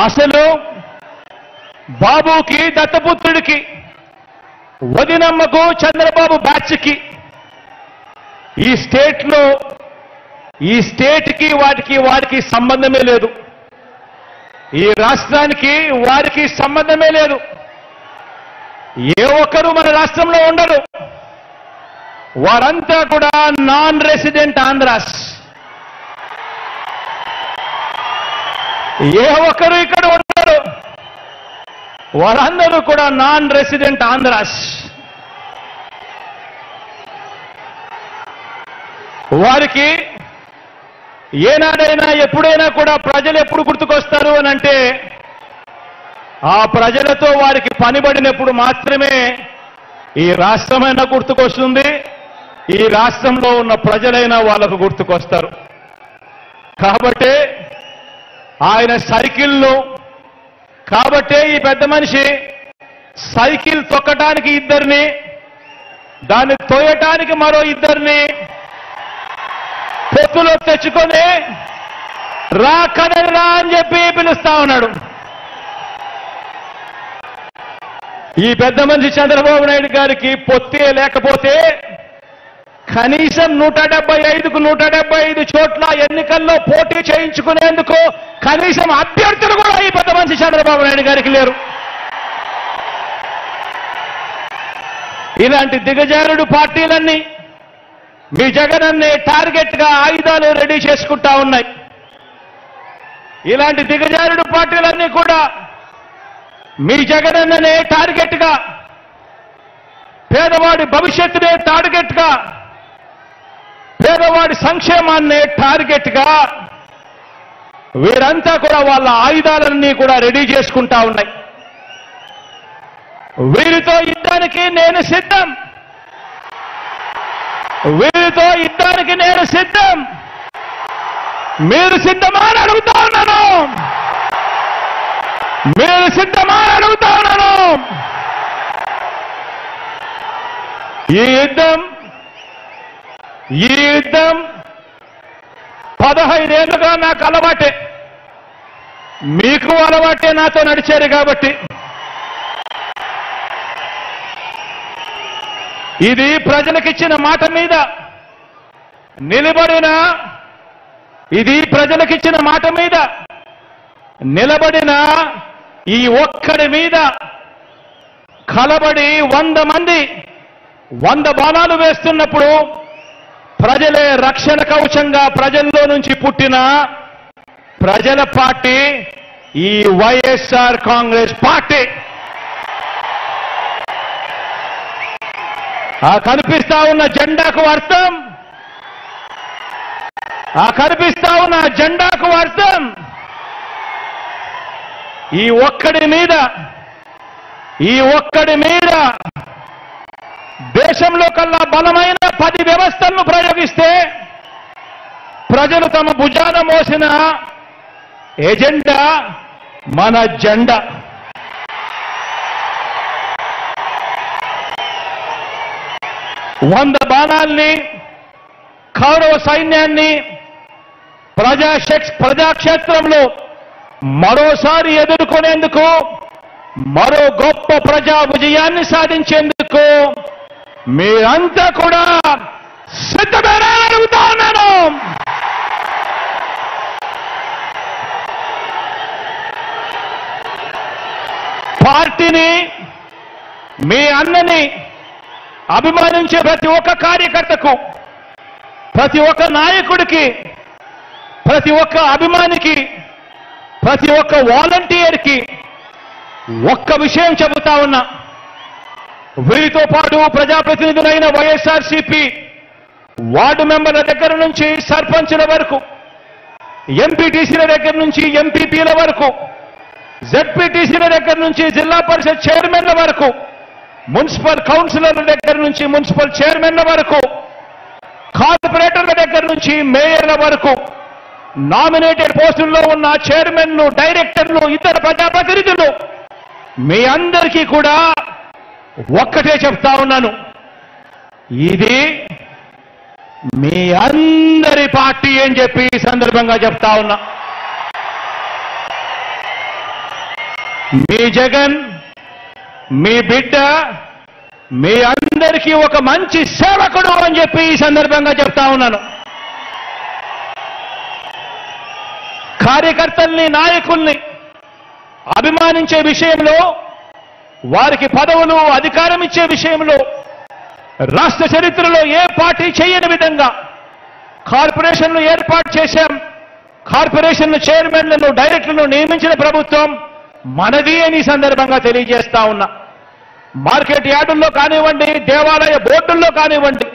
అసలు బాబుకి దత్తపుత్రుడికి వదినమ్మకు చంద్రబాబు బ్యాచ్కి ఈ స్టేట్కి వాటికి సంబంధమే లేదు. ఈ రాష్ట్రానికి వారికి సంబంధమే లేదు. ఏ ఒక్కరు మన రాష్ట్రంలో ఉండరు. వారంతా కూడా నాన్ రెసిడెంట్ ఆంధ్రాస్. ఏ ఒక్కరు ఇక్కడ ఉండరు. వారందరూ కూడా నాన్ రెసిడెంట్ ఆంధ్రాస్. వారికి ఏనాడైనా ఎప్పుడైనా కూడా ప్రజలు ఎప్పుడు గుర్తుకొస్తారు అని అంటే ఆ ప్రజలతో వారికి పనిబడినప్పుడు మాత్రమే ఈ రాష్ట్రమైనా గుర్తుకొస్తుంది, ఈ రాష్ట్రంలో ఉన్న ప్రజలైనా వాళ్ళకు గుర్తుకొస్తారు. కాబట్టి ఆయన కాబట్టే ఈ పెద్ద మనిషి సైకిల్ తొక్కటానికి 2 దాన్ని తోయటానికి మరో 2 పొత్తులో తెచ్చుకొని రా కదలి రా అని చెప్పి పిలుస్తా ఉన్నాడు. ఈ పెద్ద మనిషి చంద్రబాబు నాయుడు గారికి పొత్తే లేకపోతే కనీసం 175కు 175 చోట్ల ఎన్నికల్లో పోటీ చేయించుకునేందుకు కనీసం అభ్యర్థులు కూడా ఈ పెద్ద మనిషి చంద్రబాబు నాయుడు గారికి లేరు. ఇలాంటి దిగజారుడు పార్టీలన్నీ మీ జగనన్నే టార్గెట్ గా ఆయుధాలు రెడీ చేసుకుంటా ఉన్నాయి. ఇలాంటి దిగజారుడు పార్టీలన్నీ కూడా మీ జగనన్ననే టార్గెట్ గా, పేదవాడి భవిష్యత్తునే టార్గెట్ గా, పేదవాడి సంక్షేమాన్నే టార్గెట్ గా వీరంతా కూడా వాళ్ళ ఆయుధాలన్నీ కూడా రెడీ చేసుకుంటా ఉన్నాయి. వీరితో యుద్ధానికి నేను సిద్ధం. వీరితో యుద్ధానికి నేను సిద్ధం. మీరు సిద్ధమా అని అడుగుతా ఉన్నాను. మీరు సిద్ధమా అని అడుగుతా ఉన్నాను. ఈ యుద్ధం 15 ఏళ్లుగా నాకు అలవాటే, మీకు అలవాటే నాతో నడిచారు కాబట్టి ఇది ప్రజలకిచ్చిన మాట మీద నిలబడిన ఈ ఒక్కడి మీద కలబడి 100 మంది 100 బాణాలు వేస్తున్నప్పుడు ప్రజలే రక్షణ కవచంగా ప్రజల్లో నుంచి పుట్టిన ప్రజల పార్టీ ఈ వైఎస్ఆర్ కాంగ్రెస్ పార్టీ. ఆ కనిపిస్తా ఉన్న జెండాకు అర్థం ఆ కనిపిస్తా ఉన్న జెండాకు అర్థం ఈ ఒక్కడి మీద దేశంలో కల్లా బలమైన 10 వ్యవస్థలను ప్రయోగిస్తే ప్రజలు తమ భుజాన మోసిన ఎజెండా మన జెండా. వంద బాణాల్ని, కౌరవ సైన్యాన్ని ప్రజాక్షేత్రంలో మరోసారి ఎదుర్కొనేందుకు, మరో గొప్ప ప్రజా విజయాన్ని సాధించేందుకు మీరంతా కూడా సిద్ధమేనా అడుగుతా ఉన్నాను. పార్టీని, మీ అన్నని అభిమానించే ప్రతి ఒక్క కార్యకర్తకు, ప్రతి ఒక్క నాయకుడికి, ప్రతి ఒక్క అభిమానికి, ప్రతి ఒక్క వాలంటీర్కి ఒక్క విషయం చెబుతా ఉన్నా. వీరితో పాటు ప్రజాప్రతినిధులైన వైఎస్ఆర్సీపీ వార్డు మెంబర్ల దగ్గర నుంచి సర్పంచుల వరకు, ఎంపీటీసీల దగ్గర నుంచి ఎంపీపీల వరకు, జెడ్పీటీసీల దగ్గర నుంచి జిల్లా పరిషత్ చైర్మన్ల వరకు, మున్సిపల్ కౌన్సిలర్ల దగ్గర నుంచి మున్సిపల్ చైర్మన్ల వరకు, కార్పొరేటర్ల దగ్గర నుంచి మేయర్ల వరకు, నామినేటెడ్ పోస్టుల్లో ఉన్న చైర్మన్లు, డైరెక్టర్లు, ఇతర ప్రజాప్రతినిధులు మీ అందరికీ కూడా ఒక్కటే చెప్తా ఉన్నాను. ఇది మీ అందరి పార్టీ అని చెప్పి ఈ సందర్భంగా చెప్తా ఉన్నా. మీ జగన్, మీ బిడ్డ, మీ అందరికీ ఒక మంచి సేవకుడు అని చెప్పి ఈ సందర్భంగా చెప్తా ఉన్నాను. కార్యకర్తల్ని, నాయకుల్ని అభిమానించే విషయంలో, వారికి పదవులు, అధికారం ఇచ్చే విషయంలో రాష్ట్ర చరిత్రలో ఏ పార్టీ చేయని విధంగా కార్పొరేషన్లు ఏర్పాటు చేశాం. కార్పొరేషన్ల చైర్మన్లను, డైరెక్టర్లను నియమించిన ప్రభుత్వం మనది అని సందర్భంగా తెలియజేస్తా ఉన్నా. మార్కెట్ యార్డుల్లో కానివ్వండి, దేవాలయ బోర్డుల్లో కానివ్వండి,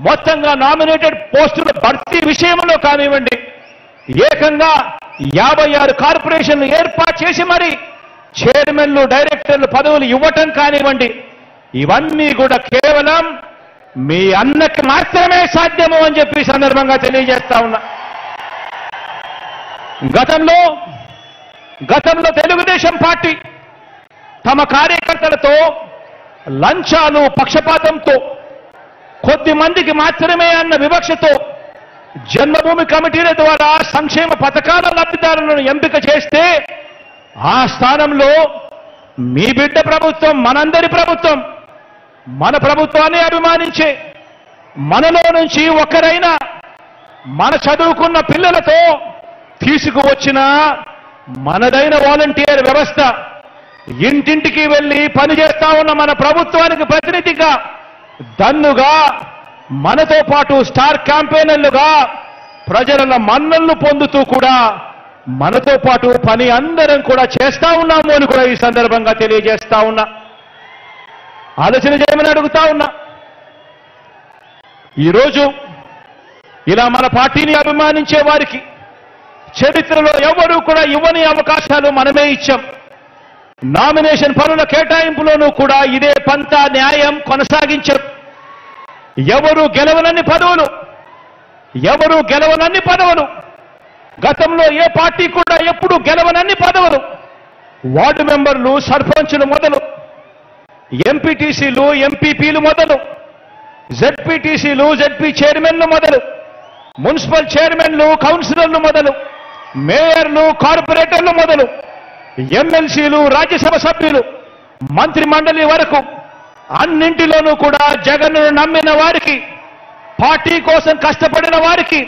మొత్తంగా నామినేటెడ్ పోస్టుల భర్తీ విషయంలో కానివ్వండి, ఏకంగా 56 కార్పొరేషన్లు ఏర్పాటు చేసి మరి చైర్మన్లు, డైరెక్టర్లు పదవులు ఇవ్వటం కానివ్వండి, ఇవన్నీ కూడా కేవలం మీ అన్నకి మాత్రమే సాధ్యము అని చెప్పి సందర్భంగా తెలియజేస్తా ఉన్నా. గతంలో తెలుగుదేశం పార్టీ తమ కార్యకర్తలతో లంచాలు, పక్షపాతంతో, కొద్ది మందికి మాత్రమే అన్న వివక్షతో జన్మభూమి కమిటీల ద్వారా సంక్షేమ పథకాల లబ్ధిదారులను ఎంపిక చేస్తే, ఆ స్థానంలో మీ బిడ్డ ప్రభుత్వం, మనందరి ప్రభుత్వం, మన ప్రభుత్వాన్ని అభిమానించే, మనలో నుంచి ఒకరైనా మన చదువుకున్న పిల్లలతో తీసుకువచ్చిన మనదైన వాలంటీర్ వ్యవస్థ, ఇంటింటికి వెళ్లి పనిచేస్తా ఉన్న మన ప్రభుత్వానికి ప్రతినిధిగా, దన్నుగా, మనతో పాటు స్టార్ క్యాంపెయినర్లుగా ప్రజల మన్నలను పొందుతూ కూడా మనతో పాటు పని అందరం కూడా చేస్తా ఉన్నాము అని కూడా ఈ సందర్భంగా తెలియజేస్తా ఉన్నా. ఆలోచన చేయమని అడుగుతా ఉన్నా. ఈరోజు ఇలా మన పార్టీని అభిమానించే వారికి చరిత్రలో ఎవరూ కూడా ఇవ్వని అవకాశాలు మనమే ఇచ్చాం. నామినేషన్ పనుల కేటాయింపులోనూ కూడా ఇదే పంతా న్యాయం కొనసాగించాం. ఎవరు గెలవనన్ని పదవులు, గతంలో ఏ పార్టీ కూడా ఎప్పుడు గెలవనన్ని పదవులు, వార్డు మెంబర్లు, సర్పంచులు మొదలు, ఎంపీటీసీలు, ఎంపీపీలు మొదలు, జెడ్పీటీసీలు, జెడ్పీ చైర్మన్లు మొదలు, మున్సిపల్ చైర్మన్లు, కౌన్సిలర్లు మొదలు, మేయర్లు, కార్పొరేటర్లు మొదలు, ఎమ్మెల్సీలు, రాజ్యసభ సభ్యులు, మంత్రి మండలి వరకు అన్నింటిలోనూ కూడా జగన్ను నమ్మిన వారికి, పార్టీ కోసం కష్టపడిన వారికి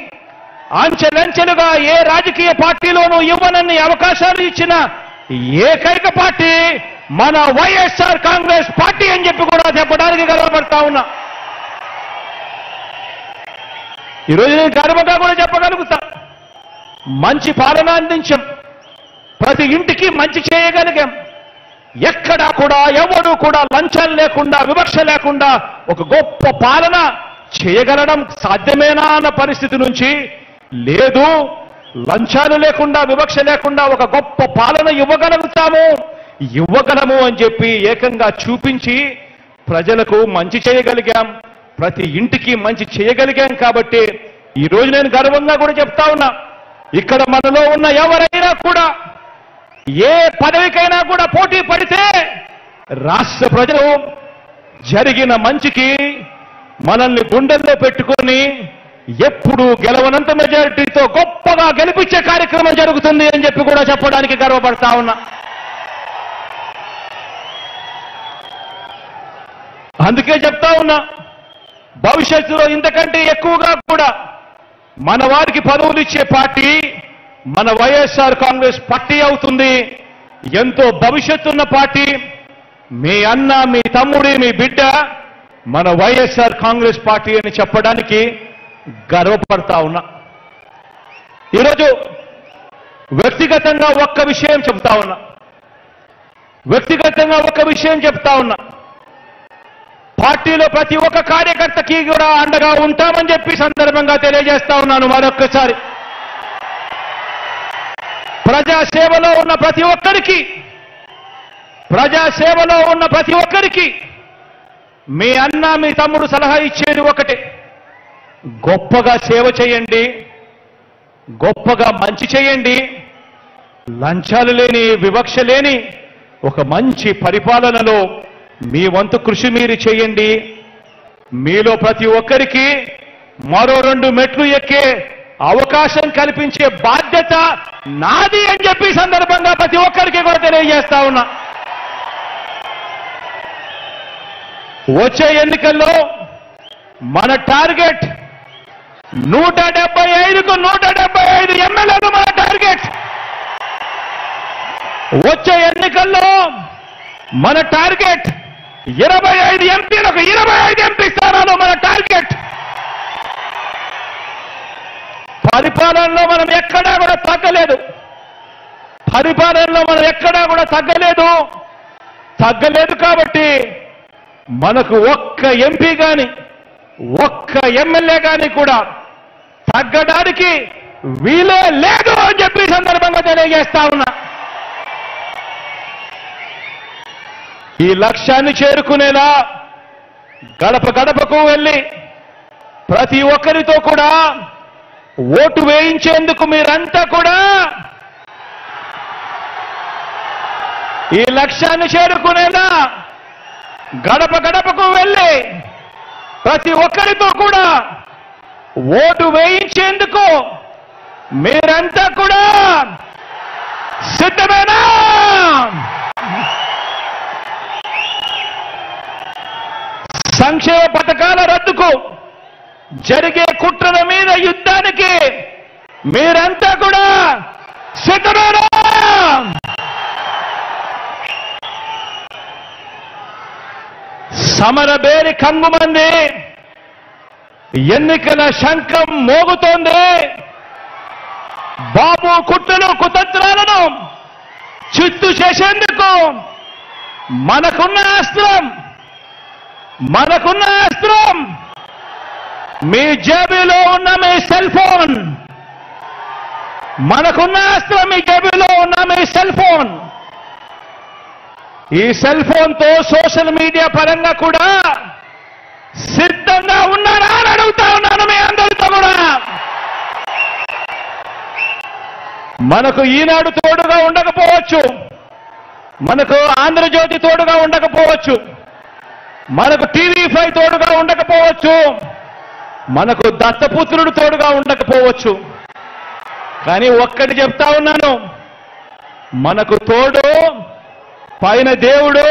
అంచెలంచెలుగా ఏ రాజకీయ పార్టీలోనూ ఇవ్వనన్ని అవకాశాలు ఇచ్చిన ఏకైక పార్టీ మన వైఎస్ఆర్ కాంగ్రెస్ పార్టీ అని చెప్పి కూడా చెప్పడానికి గర్వపడతా ఉన్నా. ఈరోజు నేను గర్వంగా కూడా చెప్పగలుగుతా. మంచి పాలన అందించాం, ప్రతి ఇంటికి మంచి చేయగలిగాం. ఎక్కడా కూడా ఎవడు కూడా లంచాలు లేకుండా, వివక్ష లేకుండా ఒక గొప్ప పాలన చేయగలడం సాధ్యమేనా అన్న పరిస్థితి నుంచి లేదు, లంచాలు లేకుండా వివక్ష లేకుండా ఒక గొప్ప పాలన ఇవ్వగలము అని చెప్పి ఏకంగా చూపించి ప్రజలకు మంచి చేయగలిగాం, ప్రతి ఇంటికి మంచి చేయగలిగాం. కాబట్టి ఈ రోజు నేను గర్వంగా కూడా చెప్తా ఉన్నా, ఇక్కడ మనలో ఉన్న ఎవరైనా కూడా ఏ పదవికైనా కూడా పోటీ పడితే రాష్ట్ర ప్రజలు జరిగిన మంచికి మనల్ని గుండెల్లో పెట్టుకొని ఎప్పుడు గెలవనంత మెజారిటీతో గొప్పగా గెలిపించే కార్యక్రమం జరుగుతుంది అని చెప్పి కూడా చెప్పడానికి గర్వపడతా ఉన్నా. అందుకే చెప్తా ఉన్నా, భవిష్యత్తులో ఇంతకంటే ఎక్కువగా కూడా మన వారికి పదవులు ఇచ్చే పార్టీ మన వైఎస్ఆర్ కాంగ్రెస్ పార్టీ అవుతుంది. ఎంతో భవిష్యత్తున్న పార్టీ. మీ అన్న, మీ తమ్ముడి, మీ బిడ్డ మన వైఎస్ఆర్ కాంగ్రెస్ పార్టీ అని చెప్పడానికి గర్వపడతా ఉన్నా. ఈరోజు వ్యక్తిగతంగా ఒక్క విషయం చెప్తా ఉన్నా. పార్టీలో ప్రతి ఒక్క కార్యకర్తకి కూడా అండగా ఉంటామని చెప్పి సందర్భంగా తెలియజేస్తా ఉన్నాను. మరొక్కసారి ప్రజాసేవలో ఉన్న ప్రతి ఒక్కరికి మీ అన్న, మీ తమ్ముడు సలహా ఇచ్చేది ఒకటే, గొప్పగా సేవ చేయండి, గొప్పగా మంచి చేయండి, లంచాలు లేని వివక్ష లేని ఒక మంచి పరిపాలనలో మీ వంతు కృషి మీరు చేయండి. మీలో ప్రతి ఒక్కరికి మరో 2 మెట్లు ఎక్కే అవకాశం కల్పించే బాధ్యత నాది అని చెప్పి సందర్భంగా ప్రతి ఒక్కరికి కూడా తెలియజేస్తా ఉన్నా. వచ్చే ఎన్నికల్లో మన టార్గెట్ 175కు 175 ఎమ్మెల్యేలు మన టార్గెట్. వచ్చే ఎన్నికల్లో మన టార్గెట్ 25 ఎంపీలకు 25 ఎంపీ స్థానాలు మన టార్గెట్. పరిపాలనలో మనం ఎక్కడా కూడా తగ్గలేదు కాబట్టి మనకు ఒక్క ఎంపీ గాని ఒక్క ఎమ్మెల్యే గాని కూడా తగ్గడానికి వీలే లేదు అని చెప్పి సందర్భంగా తెలియజేస్తా ఉన్నా. ఈ లక్ష్యాన్ని చేరుకునేలా గడప గడపకు వెళ్ళి ప్రతి ఒక్కరితో కూడా ఓటు వేయించేందుకు మీరంతా కూడా ఈ లక్ష్యాన్ని చేరుకునేలా గడప గడపకు వెళ్ళి ప్రతి ఒక్కరితో కూడా ఓటు వేయించేందుకు మీరంతా కూడా సిద్ధమేనా? సంక్షేమ పథకాల రద్దుకు జరిగే కుట్రల మీద యుద్ధానికి మీరంతా కూడా సిద్ధమేనా? సమరబేరి కంగుమంది, ఎన్నికల శంఖం మోగుతోంది. బాబు కుట్రలు కుతంత్రాలను చిత్తు చేసేందుకు మనకున్న అస్త్రం మీ జేబులో ఉన్న మీ సెల్ ఫోన్. మనకున్న అస్త్రం మీ జేబులో ఉన్న మీ సెల్ ఫోన్. ఈ సెల్ ఫోన్తో సోషల్ మీడియా పరంగా కూడా సిద్ధంగా ఉన్నారా అని అడుగుతా ఉన్నాను మీ అందరితో కూడా. మనకు ఈనాడు తోడుగా ఉండకపోవచ్చు, మనకు ఆంధ్రజ్యోతి తోడుగా ఉండకపోవచ్చు, మనకు TV5 తోడుగా ఉండకపోవచ్చు, మనకు దత్తపుత్రుడు తోడుగా ఉండకపోవచ్చు. కానీ ఒక్కటి చెప్తా ఉన్నాను, మనకు తోడు పైన దేవుడు.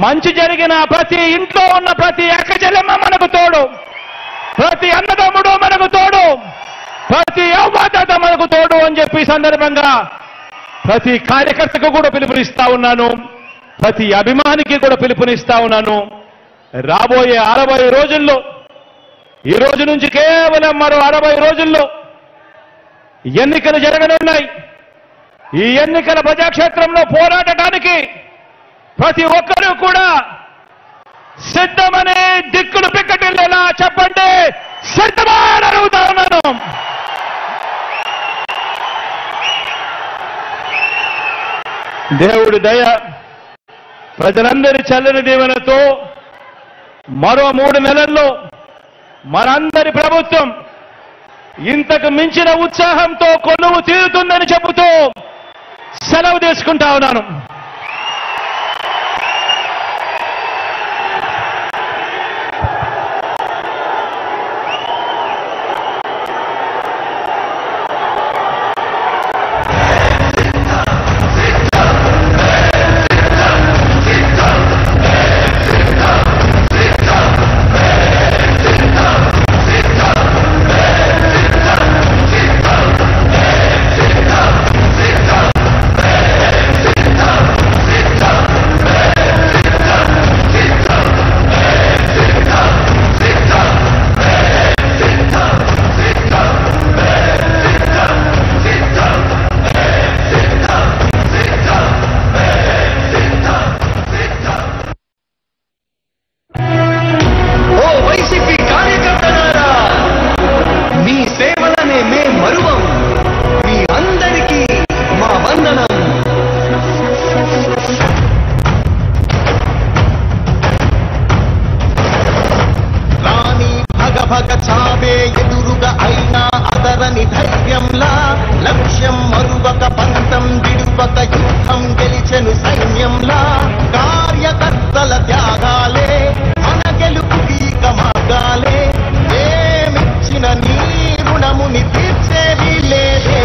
మంచి జరిగిన ప్రతి ఇంట్లో ఉన్న ప్రతి అక్కచెల్లెమ్మ మనకు తోడు, ప్రతి అన్నదమ్ముడు మనకు తోడు, ప్రతి అవ్వాతాత మనకు తోడు అని చెప్పి సందర్భంగా ప్రతి కార్యకర్తకు కూడా పిలుపునిస్తా ఉన్నాను, ప్రతి అభిమానికి కూడా పిలుపునిస్తా ఉన్నాను. రాబోయే 60 రోజుల్లో, ఈ రోజు నుంచి కేవలం మరో 60 రోజుల్లో ఎన్నికలు జరగనున్నాయి. ఈ ఎన్నికల ప్రజాక్షేత్రంలో పోరాడటానికి ప్రతి ఒక్కరూ కూడా సిద్ధమనే దిక్కులు పిక్కటిల్లేలా చెప్పండి. సిద్ధమా అని అడుగుతా ఉన్నాను. దేవుడి దయ, ప్రజలందరి చల్లని దీవెనతో మరో 3 నెలల్లో మనందరి ప్రభుత్వం ఇంతకు మించిన ఉత్సాహంతో కొలువు తీరుతుందని చెబుతూ సెలవు తీసుకుంటా ఉన్నాను. లక్ష్యం మరువక పంతం విడువక యుద్ధం గెలిచెను సైన్యంలా కార్యకర్తల త్యాగాలే మన గెలుపుకి మార్గాలే ఏమిచ్చిన నీ రుణముని తీర్చేది లేదే.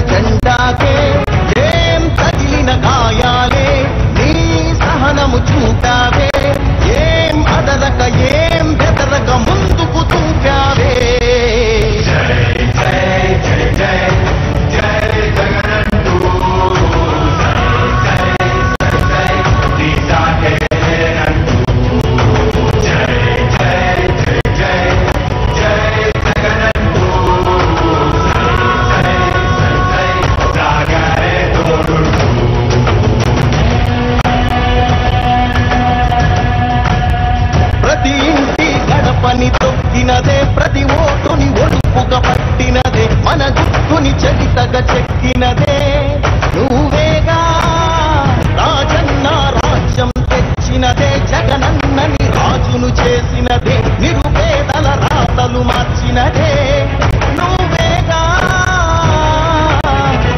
జెండాకే ఏం తగిలిన గాయాలే నీ సహనము చూపావే, ఏం అదరక ఏం బెదరక ముందుకు చూపావే. ప్రతి ఓటుని ఒడుపుగా పట్టినదే, మన గుర్తుని చరితగా చెక్కినదే నువ్వేగా. రాజన్న రాజ్యం తెచ్చినదే, జగనన్నని రాజును చేసినదే, నిరుపేదల రాతలు మార్చినదే నువ్వేగా.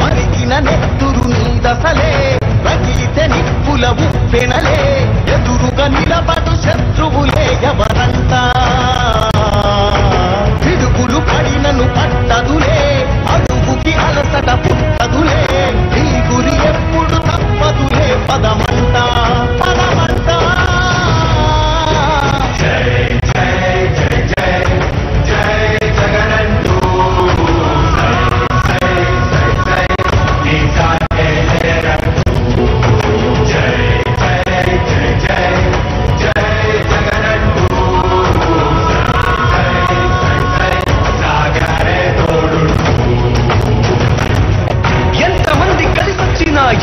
మరిగిన నెత్తురు నీ దశలే, రగిలితే నిప్పుల ఉప్పెనలే, ఎదురుగా నిలబడు శత్రువులే ఎవరంతా. పిడుగులు పడినను పట్టదులే, అడుగుకి అలసట పుట్టదులే, నీ గురి ఎప్పుడు తప్పదులే, పదమంట పదమంట.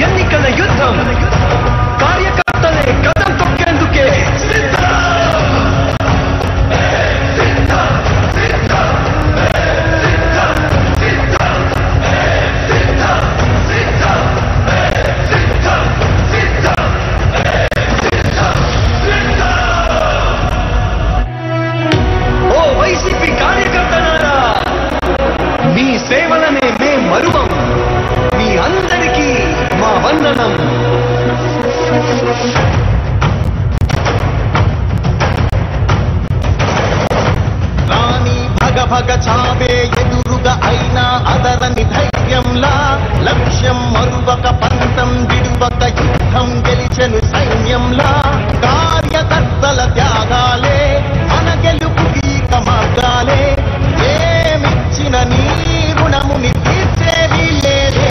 ఎన్నికల యుద్ధం కార్యకర్తలే కదం తొక్కేందుకే ఓ వైసీపీ కార్యకర్తలారా, మీ సేవలనే మే మరువం, మీ అందరికీ మా వందనం. రాణి భగ భగ చావే ఎదురుగా అయినా అదరని ధైర్యంలా, లక్ష్యం మరువక పంతం విడువక యుద్ధం గెలిచెను సైన్యంలా కార్యకర్తల త్యాగాలే మన గెలుపుకి మార్గాలే, ఏమిచ్చిన నీ రుణముని తీర్చేది లేదే.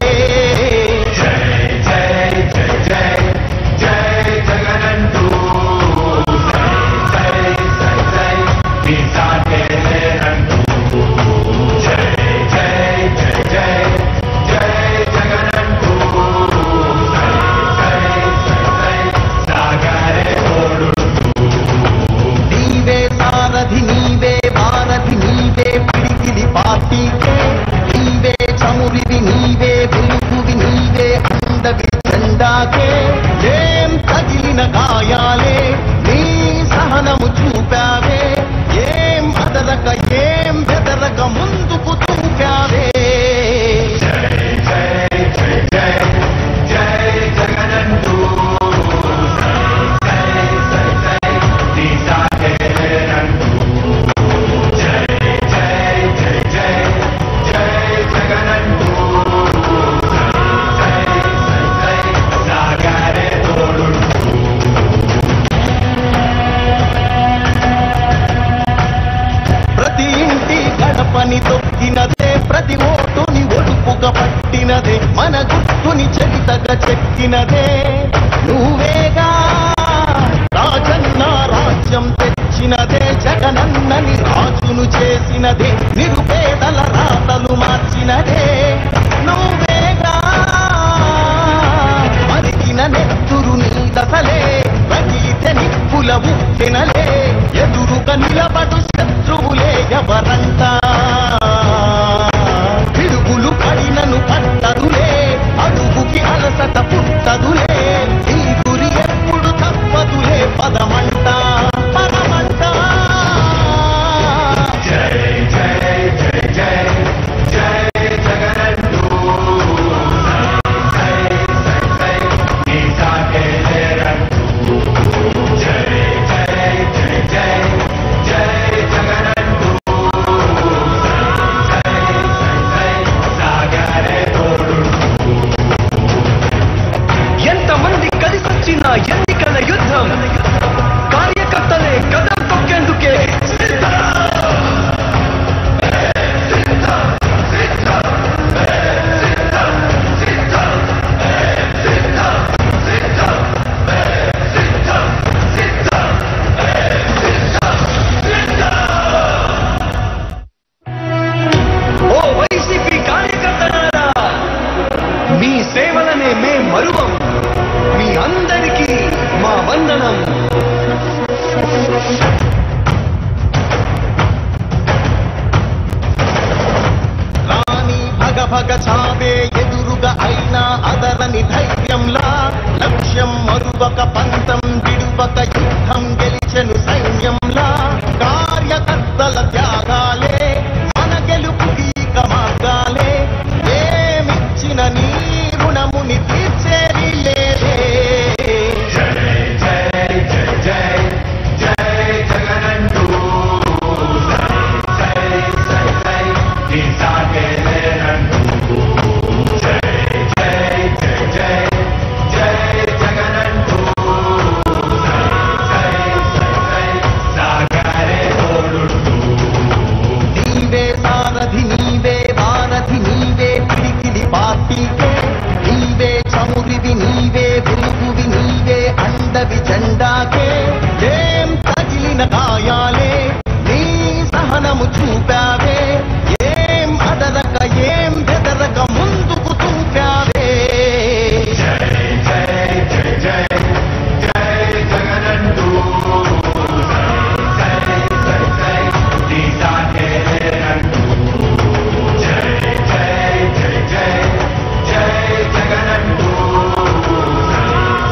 చరితగా చెక్కినదే నువ్వేగా రాజన్న రాజ్యం తెచ్చినదే జగనన్నని రాజును చేసినదే నిరుపేదల రాతలు మార్చినదే నువ్వేగా మరిగిన నెత్తురు నీ దశలే రగిలితే నిప్పుల ఉప్పెనలే ఎదురుగా నిలబడు శత్రువులే ఎవరంట పిడుగులు పడినను పట్టదులే అడుగుకి అలసట పుట్టదులే ఈ గురి ఎప్పుడు తప్పదులే పదమంట పదమంట జై జై జై జై జై జగనంటూ జై జై జై నీ సాగే లేరంటూ జై జై జై జై జై జగనంటూ జై జై జై సాగరే తోడు ఎంతమంది కలిసొచ్చిన ఎన్నికల యుద్ధం కార్యకర్తలే కదం తొక్కేందుకే ఓ వైసీపీ కార్యకర్తలారా, మీ సేవలనే మే మరువం. మీ అందరికీ మా వందనం. రాణి భగ భగ చావే ఎదురుగా అయినా అదరని ధైర్యంలా లక్ష్యం మరువక పంతం విడువక యుద్ధం గెలిచెను సైన్యంలా కార్యకర్తల త్యాగాలే మన గెలుపుకి ఇక మార్గాలే ఏమిచ్చిన నీ రుణముని తీర్చేది లేదే జై జై జై జై జై జగనంటూ జై జై జై నీ సాగే లేనంటూ జై జై జై జై జై జగనంటూ జై జై జై సాగరే తోడుంటూ నీవే సారథి నీవే వారధి నీవే పిడికిలి పార్టీకే నీవే చమురివి నీవే వెలుగువి నీవే అండవి జెండాకే ఏం తగిలిన గాయాలే నీ సహనము చూపావే ఏం అదరక ఏం బెదరక ముందుకు చూపావే జై జై జై జై జై జగనంటూ జై జై జై నీ సాగే లేనంటూ జై జై జై జై జై జగనంటూ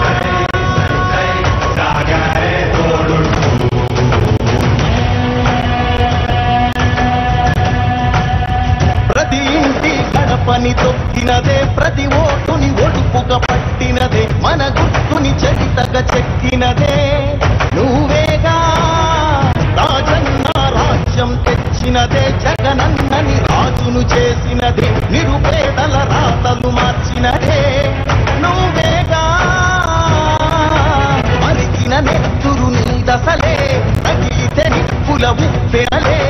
జై జై జై సాగరే తోడుంటూ ప్రతి ఇంటి గడపని తొక్కినదే ప్రతి ఓటుని ఒడుపుగా పట్టినదే మన గుర్తుని చరితగా చెక్కినదే నువ్వేగా రాజన్న రాజ్యం తెచ్చినదే జగనన్నని రాజును చేసినదే నిరుపేదల రాతలు మార్చినదే నువ్వేగా మరిగిన నెత్తురు నీ దశలే రగిలితే నిప్పుల ఉప్పెనలే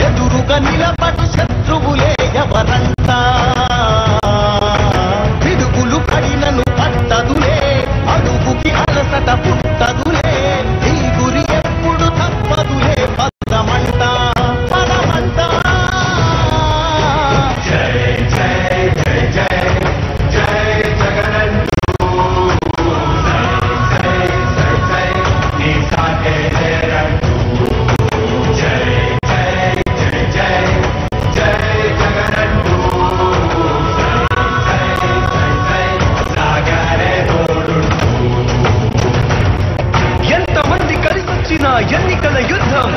ఎదురుగా నిలబడు శత్రువులే ఎవరంట పిడుగులు పడినను పట్టదులే అడుగుకి అలసట పుట్టదులే ఈ గురి ఎప్పుడు తప్పదులే పదమంట పదమంట జై జై జై జై జై జగనంటూ జై జై జై నీ సాగే లేరంటూ జై జై జై జై జై జగనంటూ జై జై జై సాగరే తోడుంటూ ఎంతమంది కలిసొచ్చిన ఎన్నికల యుద్ధం